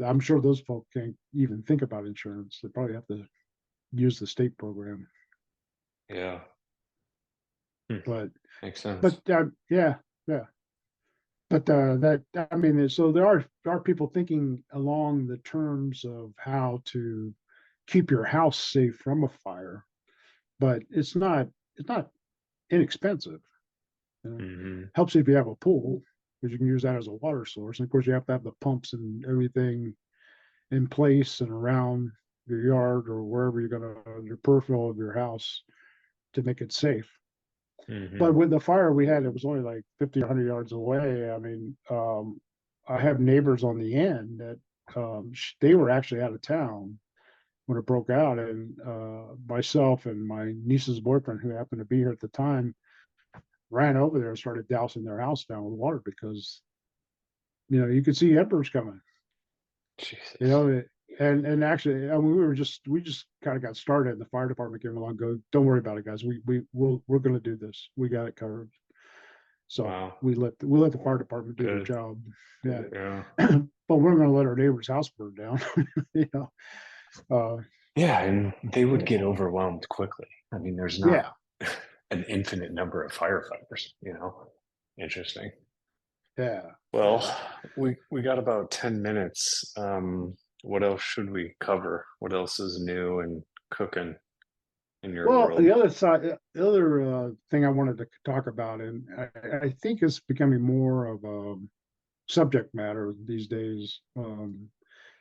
I'm sure those folk can't even think about insurance. They probably have to use the state program. Yeah. Hmm. But Makes sense. but yeah, yeah. But that I mean, so there are people thinking along the terms of how to keep your house safe from a fire, but it's not inexpensive. You know, Hmm. helps if you have a pool because you can use that as a water source. And of course, you have to have the pumps and everything in place and around your yard or wherever you're going to, your peripheral of your house to make it safe. But Hmm. with the fire we had, it was only like 50 or 100 yards away. I mean, I have neighbors on the end that they were actually out of town when it broke out. And myself and my niece's boyfriend, who happened to be here at the time, ran over there and started dousing their house down with water because you could see embers coming. You Jesus. know, and actually, I mean, we just kind of got started. And the fire department came along, go, don't worry about it, guys. We're going to do this. We got it covered. So Wow. we let the fire department do their Good. job. Yeah, Yeah. but we're going to let our neighbor's house burn down. you know, uh, Yeah, and they would get overwhelmed quickly. I mean, there's not yeah. an infinite number of firefighters. Interesting. Yeah, Well, yeah. we got about 10 minutes. What else should we cover? What else is new and cooking in your Well, world? the other thing I wanted to talk about, and I think it's becoming more of a subject matter these days,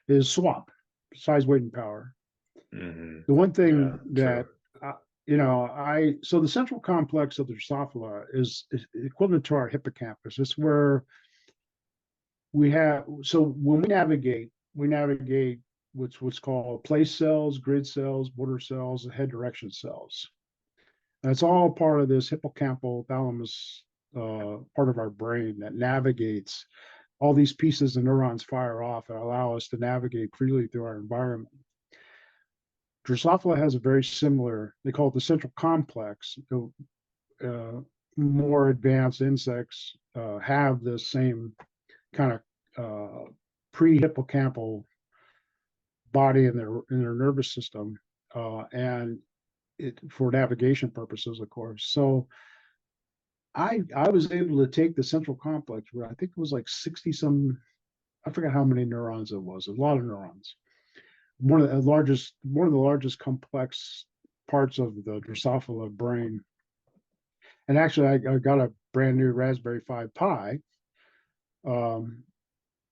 is swap, size, weight, and power. Hmm. The one Yeah, thing true. that so the central complex of the Drosophila is equivalent to our hippocampus. It's where we have. So when we navigate what's called place cells, grid cells, border cells, and head direction cells. And it's all part of this hippocampal thalamus part of our brain that navigates all these pieces of neurons fire off and allow us to navigate freely through our environment. Drosophila has a very similar, they call it the central complex. Uh, More advanced insects have the same kind of pre-hippocampal body in their nervous system, and it for navigation purposes, of course. So I was able to take the central complex where I think it was like 60 some, I forgot how many neurons it was, a lot of neurons. One of the largest complex parts of the Drosophila brain. And actually, I got a brand new Raspberry Pi, um,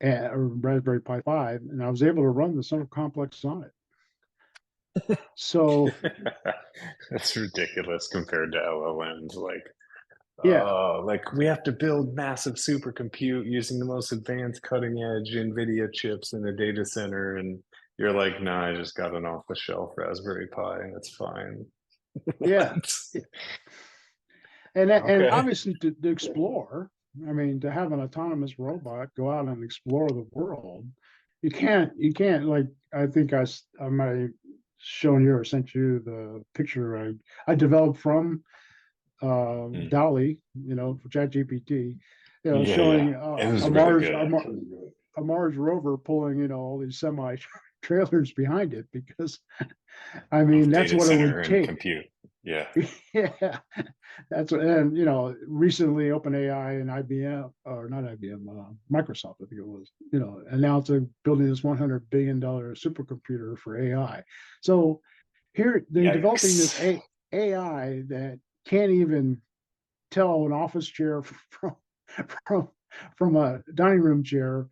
or Raspberry Pi 5, and I was able to run the central complex on it. So That's ridiculous compared to LLMs. yeah, Like we have to build massive supercompute using the most advanced cutting edge NVIDIA chips in the data center. And you're like, nah, I just got an off the shelf Raspberry Pi. That's fine. yeah, What? and Okay. obviously to explore. I mean, to have an autonomous robot go out and explore the world, you can't like I think I might have shown you or sent you the picture I developed from Mm. Dolly, for ChatGPT, Yeah, yeah. showing It was really good, actually. A Mars rover pulling, all these semi trailers behind it because, I mean, Of that's data what it center would and take. compute. Yeah. Yeah, that's what, and recently OpenAI and IBM, or not IBM, Microsoft, I think it was, announced they're building this $100 billion supercomputer for AI. So here they're developing this Yikes. AI that can't even tell an office chair from from a dining room chair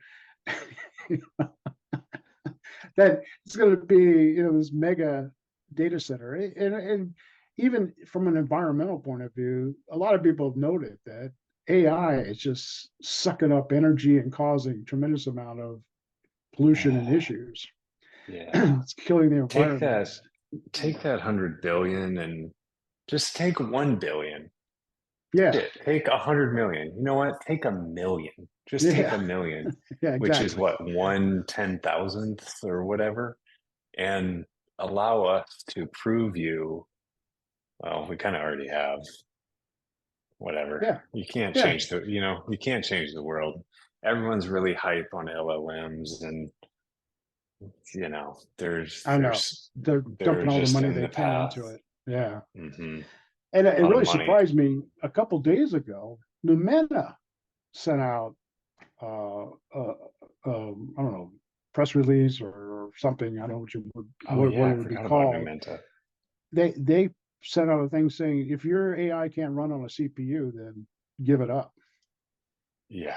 that it's going to be this mega data center. And even from an environmental point of view, a lot of people have noted that AI is just sucking up energy and causing tremendous amount of pollution and issues. Yeah. It's killing the Take environment. that, take that 100 billion and just take 1 billion. Yeah, Shit, take 100 million. You know what? Take a million. Just take a yeah, million, yeah, which is exactly. what, 1/10,000th or whatever, and allow us to prove you. Well, we kind of already have. Whatever. Yeah, You can't yeah. change you can't change the world. Everyone's really hype on LLMs, and there's I know. there's They're they're dumping all the just money in they the can path. into it. Yeah. Hmm. And it A lot of really money. surprised me a couple days ago. Lumena sent out uh, uh, I don't know, press release or something. I don't know Oh what yeah, it I would be forgot about called. Numenta. They sent out a thing saying if your AI can't run on a CPU, then give it up. Yeah,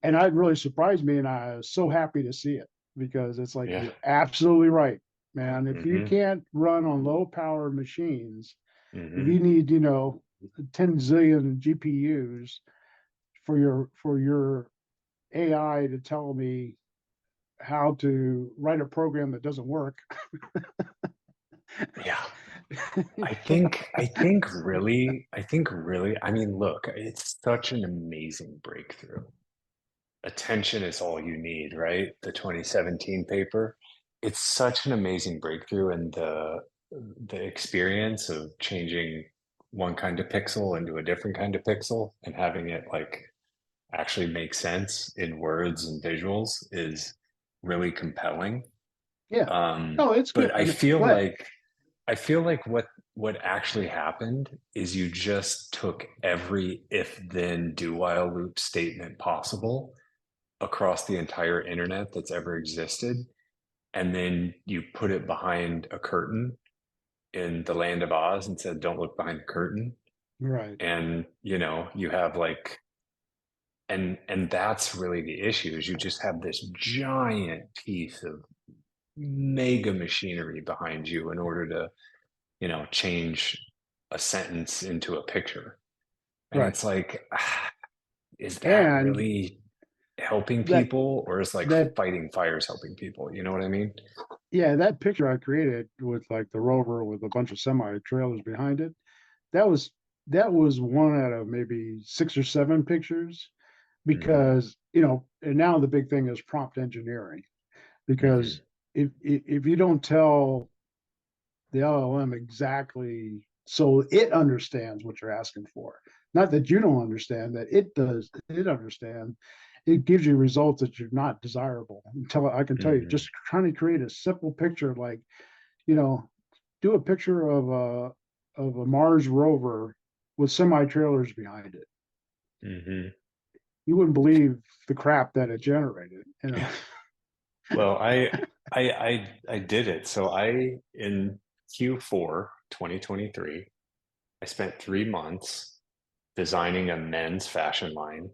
And it really surprised me, and I was so happy to see it because it's like yeah. you're absolutely right, man. If you Hmm. can't run on low power machines, if Hmm. you need 10 zillion GPUs for your AI to tell me how to write a program that doesn't work. Yeah. Yeah, I think really, I mean, look, it's such an amazing breakthrough. Attention is all you need, right? The 2017 paper. It's such an amazing breakthrough in the experience of changing one kind of pixel into a different kind of pixel and having it like actually make sense in words and visuals is really compelling. yeah. Um, No, it's good. but I mean, but I feel like what actually happened is you just took every if then do while loop statement possible across the entire internet that's ever existed, and then you put it behind a curtain in the land of Oz and said, "Don't look behind the curtain." right, And you have like, and that's really the issue is you just have this giant piece of mega machinery behind you in order to change a sentence into a picture. And right, it's like, is that and really helping that people, or is like that fighting fires helping people? You know what I mean? yeah, that picture I created with like the rover with a bunch of semi trailers behind it. That was that was one out of maybe 6 or 7 pictures Hmm. because and now the big thing is prompt engineering because Hmm. if you don't tell the LLM exactly so it understands what you're asking for. Not that you don't understand, that it understand. It gives you results that are not desirable. Until I can tell you, Hmm. just trying to create a simple picture, like, you know, do a picture of a Mars rover with semi trailers behind it. Hmm. You wouldn't believe the crap that it generated. Well, I did it. So in Q4 2023, I spent 3 months designing a men's fashion line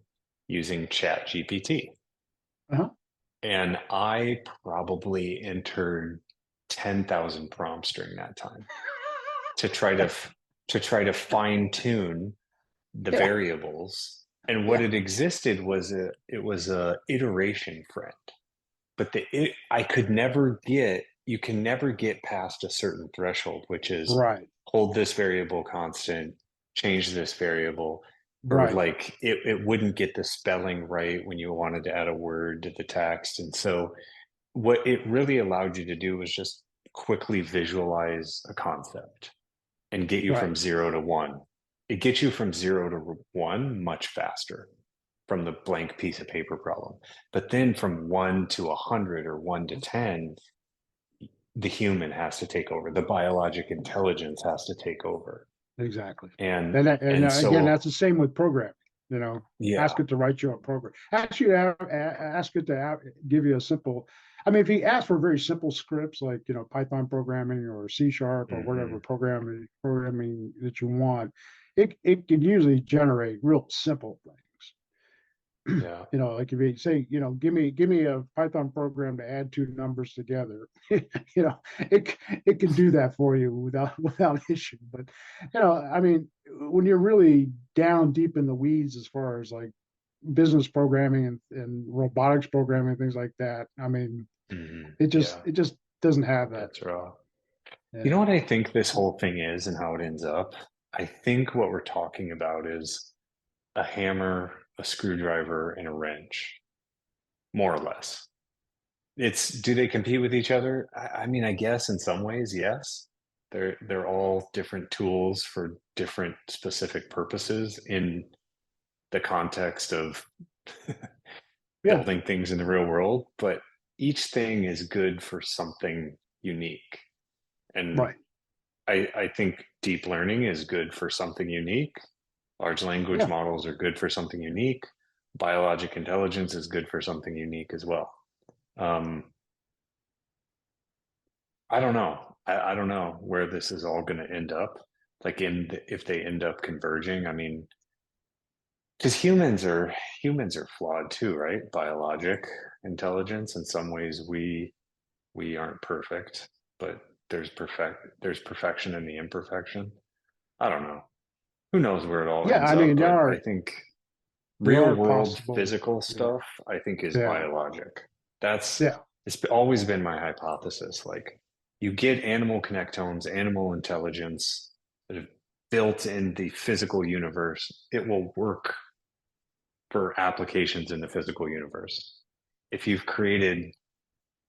using ChatGPT. Uh-huh. And I probably entered 10,000 prompts during that time to try to fine tune the Yeah, variables. And what yeah, it existed was a iteration friend. But I could never get you can never get past a certain threshold, which is right, hold this variable constant, change this variable, or right, like it wouldn't get the spelling right when you wanted to add a word to the text. And so what it really allowed you to do was just quickly visualize a concept and get you right. from 0 to 1. It gets you from 0 to 1 much faster from the blank piece of paper problem. But then from 1 to 100 or 1 to 10, the human has to take over. The biologic intelligence has to take over. Exactly. And And again, so that's the same with programming. You know, yeah. ask it to write you a program. Ask you to ask it to give you a simple. I mean, if you ask for very simple scripts like Python programming or C# or whatever Hmm. programming that you want, it can usually generate real simple things. Yeah. Like if you say, give me a Python program to add two numbers together, it can do that for you without issue. But I mean, when you're really down deep in the weeds as far as like business programming and robotics programming, things like that, I mean, Hmm. it just Yeah. it just doesn't have It that. gets raw. You know Yeah. what I think this whole thing is and how it ends up? I think what we're talking about is a hammer, a screwdriver, and a wrench, more or less. Do they compete with each other? I mean, I guess in some ways, yes. They're all different tools for different specific purposes in the context of Yeah. building things in the real world, but each thing is good for something unique. And Right. I think deep learning is good for something unique. Large language Yeah. models are good for something unique. Biologic intelligence is good for something unique as well. Um, I don't know. I don't know where this is all going to end up. Like if they end up converging, I mean, because humans are flawed too, right? Biologic intelligence. In some ways, we aren't perfect, but there's perfection in the imperfection. I don't know. Who knows where it all Yeah. ends I up, mean, but I think there real are world possible. physical Yeah. stuff, I think is Yeah. biologic. That's Yeah. it's always been my hypothesis. Like you get animal connectones, animal intelligence that have built in the physical universe, it will work for applications in the physical universe. If you've created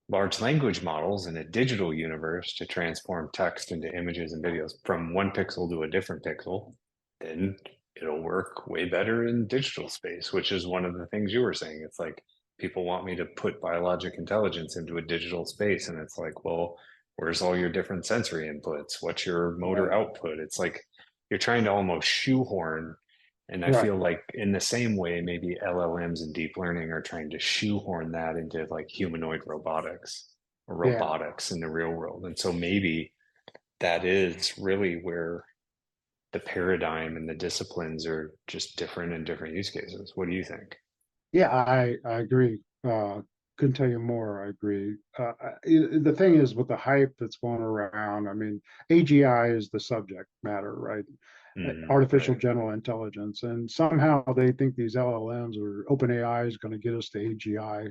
large language models in a digital universe to transform text into images and videos from one pixel to a different pixel, then it'll work way better in digital space, which is one of the things you were saying. It's like people want me to put biologic intelligence into a digital space. And it's like, well, where's all your different sensory inputs? What's your motor Right. output? It's like you're trying to almost shoehorn. And I Right. feel like in the same way, maybe LLMs and deep learning are trying to shoehorn that into like humanoid robotics or Yeah. robotics in the real world. And so maybe that is really where the paradigm and the disciplines are just different in different use cases. What do you think? Yeah, I agree. Couldn't tell you more. I agree. The thing is with the hype that's going around, I mean, AGI is the subject matter, right? Artificial Right. general intelligence, and somehow they think these LLMs or OpenAI is going to get us to AGI.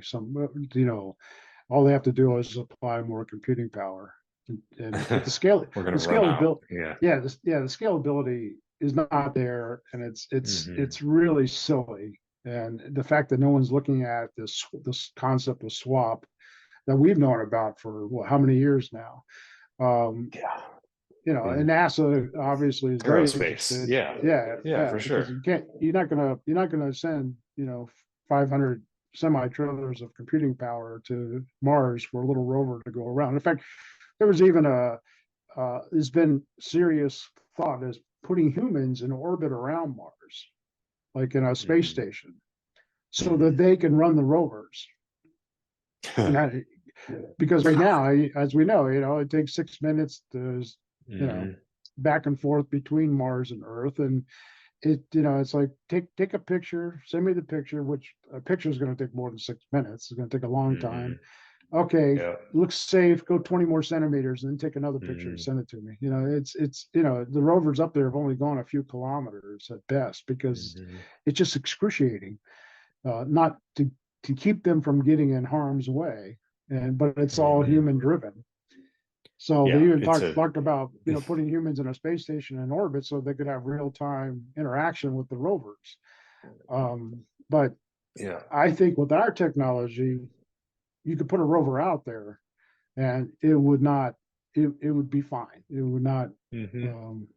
All they have to do is apply more computing power, but We're going the to run out. scalability, Yeah. the scalability is not there, and Hmm. it's really silly. And the fact that no one's looking at this concept of swap that we've known about for how many years now. Um, Yeah. and In NASA obviously is very aerospace. interested. Yeah. Yeah, Yeah, yeah, for because sure. you're not gonna send 500 semi-trailers of computing power to Mars for a little rover to go around. In fact, there was even there's been serious thought as putting humans in orbit around Mars, like in a space Hmm. station, so that Hmm. they can run the rovers. And that, because right now, as we know, it takes 6 minutes to, you know, Hmm. back and forth between Mars and Earth, and it's like take a picture, send me the picture, which a picture is going to take more than 6 minutes. It's going to take a long Hmm. time. Okay, Yeah. looks safe. Go 20 more centimeters, and then take another picture and Hmm. send it to me. It's the rovers up there have only gone a few kilometers at best because Hmm. it's just excruciating, not to keep them from getting in harm's way, but it's all Hmm. human driven. So they Yeah. even It's talked about putting humans in a space station in orbit so they could have real time interaction with the rovers. But yeah. I think with our technology, you could put a rover out there and it would not it would be fine. It would not. Hmm. Um,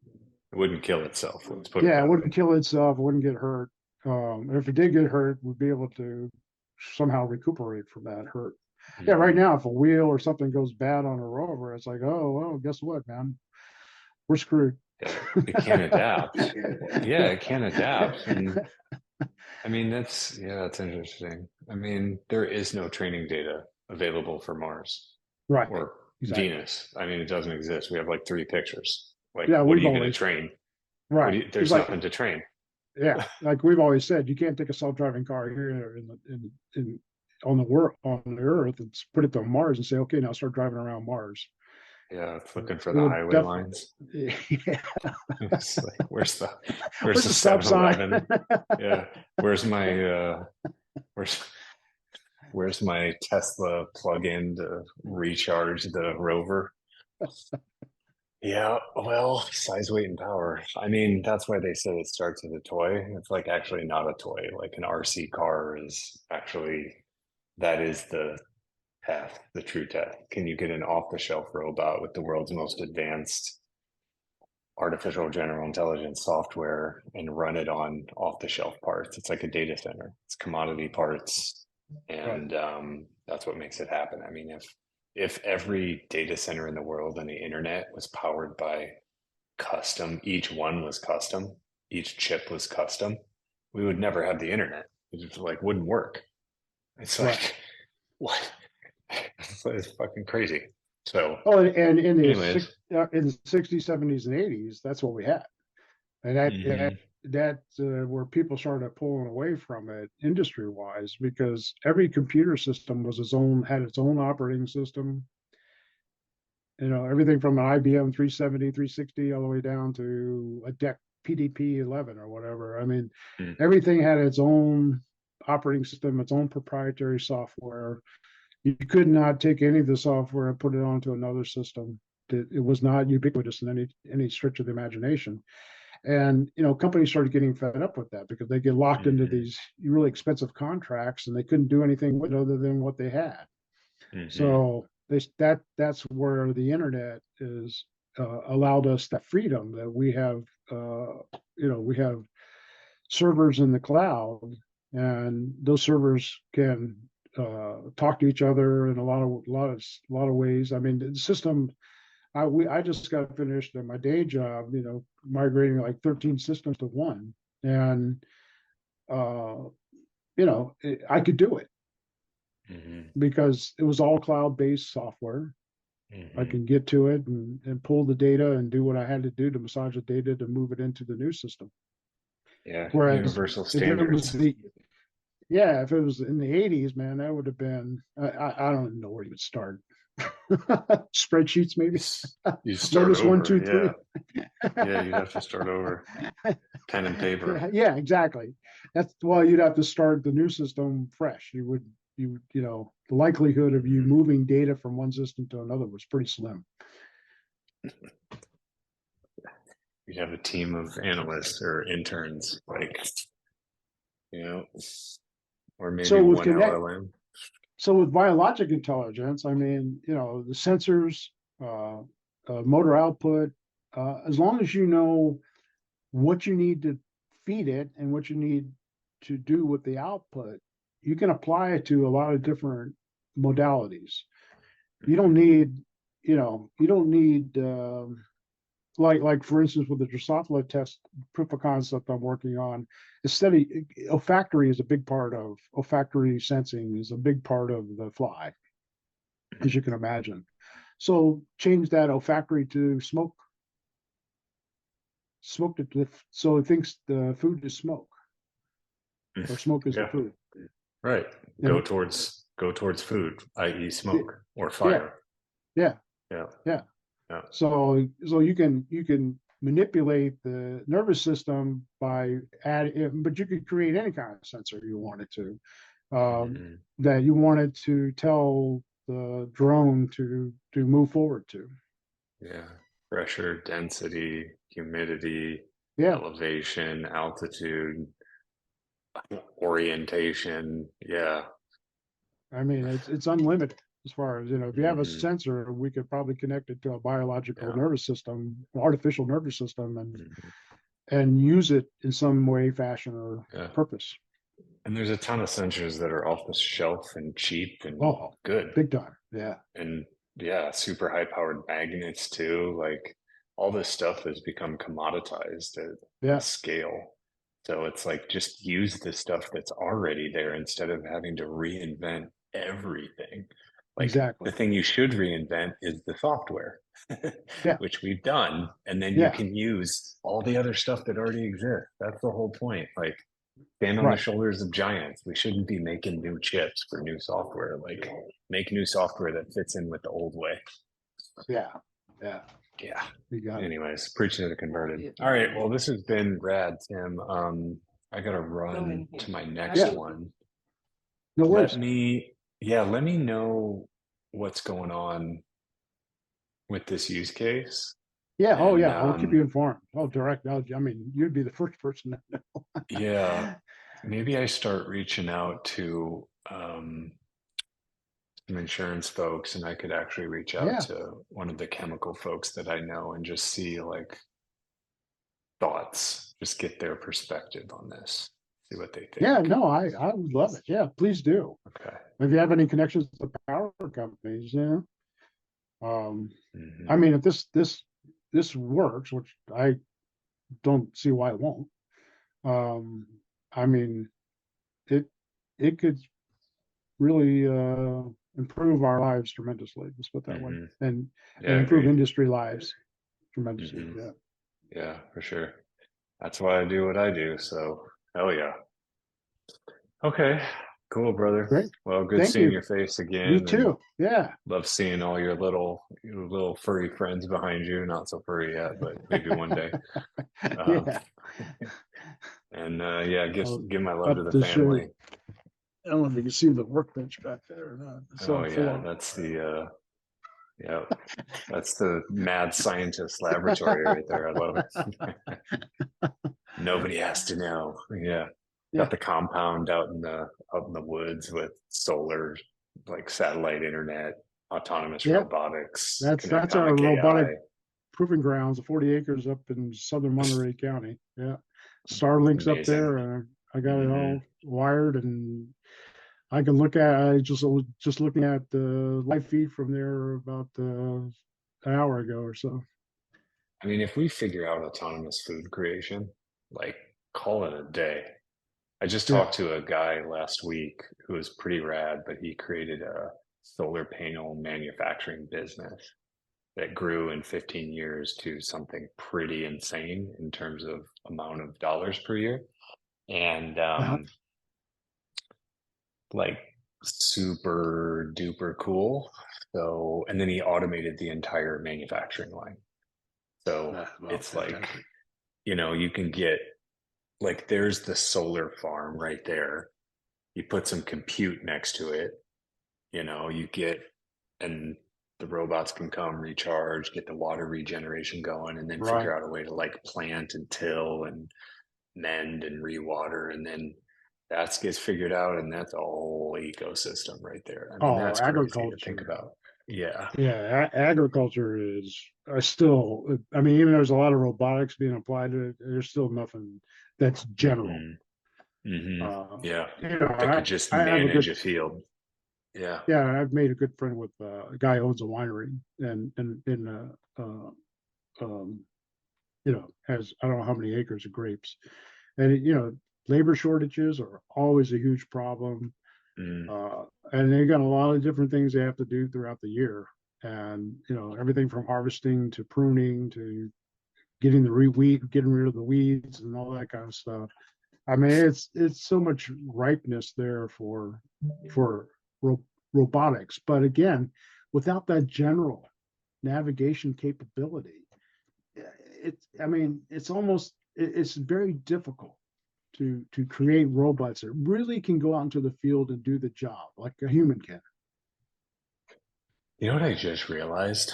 It wouldn't kill itself. Let's put it yeah, it that way. wouldn't kill itself. It wouldn't get hurt. And if it did get hurt, we'd be able to somehow recuperate from that hurt. Yeah, right Mhm. now, if a wheel or something goes bad on a rover, it's like, oh, well, guess what, man? We're screwed. Yeah, it can't adapt. Yeah, it can't adapt. And I mean, that's interesting. I mean, there is no training data available for Mars Right, or exactly. Venus. I mean, it doesn't exist. We have like three pictures. Like, Yeah, what are we've you going to always, train? right. It's There's like, nothing to train. yeah, like we've always said, you can't take a self-driving car here in on the world on the Earth and put it to Mars and say, okay, now start driving around Mars. Yeah, it's looking for It the would highway definitely, lines. yeah. It's like, where's Where's the the stop Seven sign? Eleven? Yeah, where's my where's where's my Tesla plug-in to recharge the rover? Yeah, well, size, weight, and power. I mean, that's why they say it starts as a toy. It's like actually not a toy. Like an RC car is actually, that is the test, the true test. Can you get an off-the-shelf robot with the world's most advanced artificial general intelligence software and run it on off-the-shelf parts? It's like a data center. It's commodity parts, Right, and that's what makes it happen. I mean, if every data center in the world and the internet was powered by custom, each one was custom, each chip was custom, we would never have the internet. It just like wouldn't work. It's right. like what? It's fucking crazy. So, Oh, and anyways, in the 60s, 70s, and 80s, that's what we had. And hmm that where people started pulling away from it industry wise because every computer system was had its own operating system. You know, everything from an IBM 370, 360 all the way down to a DEC PDP 11 or whatever. I mean, everything had its own operating system, its own proprietary software. You could not take any of the software and put it onto another system. It was not ubiquitous in any stretch of the imagination. And companies started getting fed up with that because they get locked into hmm these really expensive contracts and they couldn't do anything with it other than what they had. hmm So that's where the internet is allowed us that freedom that we have. We have servers in the cloud, and those servers can talk to each other in a lot of ways. I mean, the system. I just got finished at my day job, migrating like 13 systems to one, and uh, I could do it hmm because it was all cloud-based software. I hmm can get to it and pull the data and do what I had to do to massage the data to move it into the new system. Yeah, Whereas universal if it was standards. if it was in the 80s, man, that would have been, I don't even know where you would start. Spreadsheets, You, maybe. you start Lotus one, over. two, Yeah, three. yeah, you'd have to start over. Pen and paper. Yeah, exactly. That's well, you'd have to start the new system fresh. The likelihood of you hmm moving data from one system to another was pretty slim. You'd have a team of analysts or interns, like, you know, or maybe So with one connect, LLM. so with biologic intelligence, I mean, the sensors, motor output, as long as you know what you need to feed it and what you need to do with the output, you can apply it to a lot of different modalities. You don't need, you don't need like for instance with the Drosophila test proof of concept I'm working on, olfactory is a big part of olfactory sensing is a big part of the fly, as you can imagine. So change that olfactory to smoke it so it thinks the food is smoke or smoke is the Yeah, food. right. And Go towards food, i.e., it, smoke or yeah, fire. yeah, Yeah, yeah. yeah. So you can manipulate the nervous system by adding, but you could create any kind of sensor you wanted to, hmm that you wanted to tell the drone to move forward to. Yeah. Pressure, density, humidity, Yeah, elevation, altitude, orientation. Yeah. I mean it's unlimited as far as if you have a hmm sensor, we could probably connect it to a biological Yeah. nervous system, artificial nervous system, and hmm and use it in some way, fashion, or Yeah. purpose. And there's a ton of sensors that are off the shelf and cheap and Oh, good. big time. Yeah. And yeah, super high powered magnets too. Like all this stuff has become commoditized at Yeah. scale. So it's like just use the stuff that's already there instead of having to reinvent everything. Like the Exactly. thing you should reinvent is the software, Yeah. which we've done. And then you Yeah. can use all the other stuff that already exists. That's the whole point. Like stand on the Right. shoulders of giants. We shouldn't be making new chips for new software. Like make new software that fits in with the old way. Yeah. Yeah. Yeah. You got it. Anyways, preaching to the converted. All right. Well, this has been rad, Tim. I gotta run to my next Yeah. one. No Let worries. me, yeah, let me know what's going on with this use case. Yeah. Oh, And yeah. I'll keep you informed. Oh, direct. I mean, you'd be the first person to yeah, know. maybe I start reaching out to some insurance folks, and I could actually reach out Yeah. to one of the chemical folks that I know and just see like thoughts, just get their perspective on this, see what they Yeah. think. No, I would love it. Yeah. Please do. Okay. If you have any connections to power companies, I Hmm. mean, if this works, which I don't see why it won't. Um, I mean, it it could really improve our lives tremendously. Let's put it that way, Hmm. and Yeah, improve agreed. industry lives tremendously. Hmm. Yeah, Yeah, for sure. That's why I do what I do. So, hell yeah. Okay, cool, brother. great. Well, good Thank seeing you. your face You again, and too. Yeah. love seeing all your little furry friends behind you. Not so furry yet, but maybe one day. Um, Yeah. and yeah, I'll give my love to up the to show. family. I don't know if you can see the workbench back there or not. It's Oh all full yeah, of. that's the yeah, that's the mad scientist laboratory right there. I love it. Nobody has to know. Yeah, got Yeah. the compound out in the woods with solar, like satellite internet, autonomous Yeah. robotics, That's our atomic robotic AI. proving grounds, 40 acres up in southern Monterey County. Yeah. Starlink's up Amazing. there, and I got it Hmm. all wired, and I can look at. I was just looking at the live feed from there about an hour ago or so. I mean, if we figure out autonomous food creation, like call it a day. I just Yeah. talked to a guy last week who was pretty rad, but he created a solar panel manufacturing business that grew in 15 years to something pretty insane in terms of amount of dollars per year. And Uh-huh. like super duper cool. So, and then he automated the entire manufacturing line. So Well, it's like, fantastic. you can get like there's the solar farm right there. You put some compute next to it, you get, and the robots can come recharge, get the water regeneration going, and then Right. figure out a way to like plant and till and mend and rewater. And then that gets figured out, and that's a whole ecosystem right there. I mean, Oh, that's crazy to think agriculture. about. Yeah. Yeah, agriculture is still. I mean, even there's a lot of robotics being applied to it, there's still nothing that's general. Hmm. Hmm. Uh, Yeah. That could I just I have a manage good. a field. Yeah. Yeah, I've made a good friend with a guy who owns a winery, and um, has I don't know how many acres of grapes, and labor shortages are always a huge problem. Mm. And they got a lot of different things they have to do throughout the year, and everything from harvesting to pruning to getting rid of the weeds and all that kind of stuff. I mean, it's so much ripeness there for ro- robotics, but again, without that general navigation capability, I mean, it's very difficult to create robots that really can go out into the field and do the job like a human can. You know what I just realized?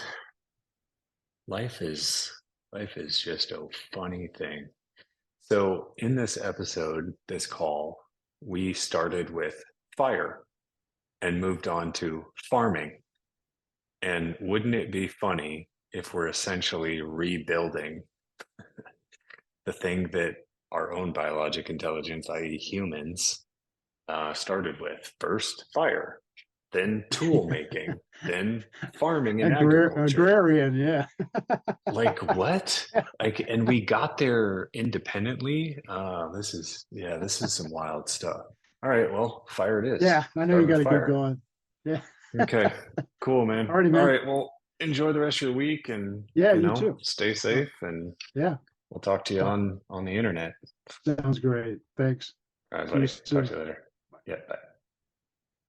Life is life is just a funny thing. So in this episode, this call, we started with fire and moved on to farming. And wouldn't it be funny if we're essentially rebuilding the thing that our own biologic intelligence, i.e., humans, started with first fire, then tool making, then farming and agriculture. Agrarian, yeah. Like what? Like, and we got there independently. This is some wild stuff. All right, well, fire it is. Yeah, I know you Start got with to get fire. going. Yeah. Okay, cool, man. Alrighty, All man. right, well, enjoy the rest of your week, and Yeah, you too. stay safe, and Yeah. we'll talk to you on the internet. Sounds great. Thanks. All right, See you buddy. soon. Talk to you later. Yeah, bye.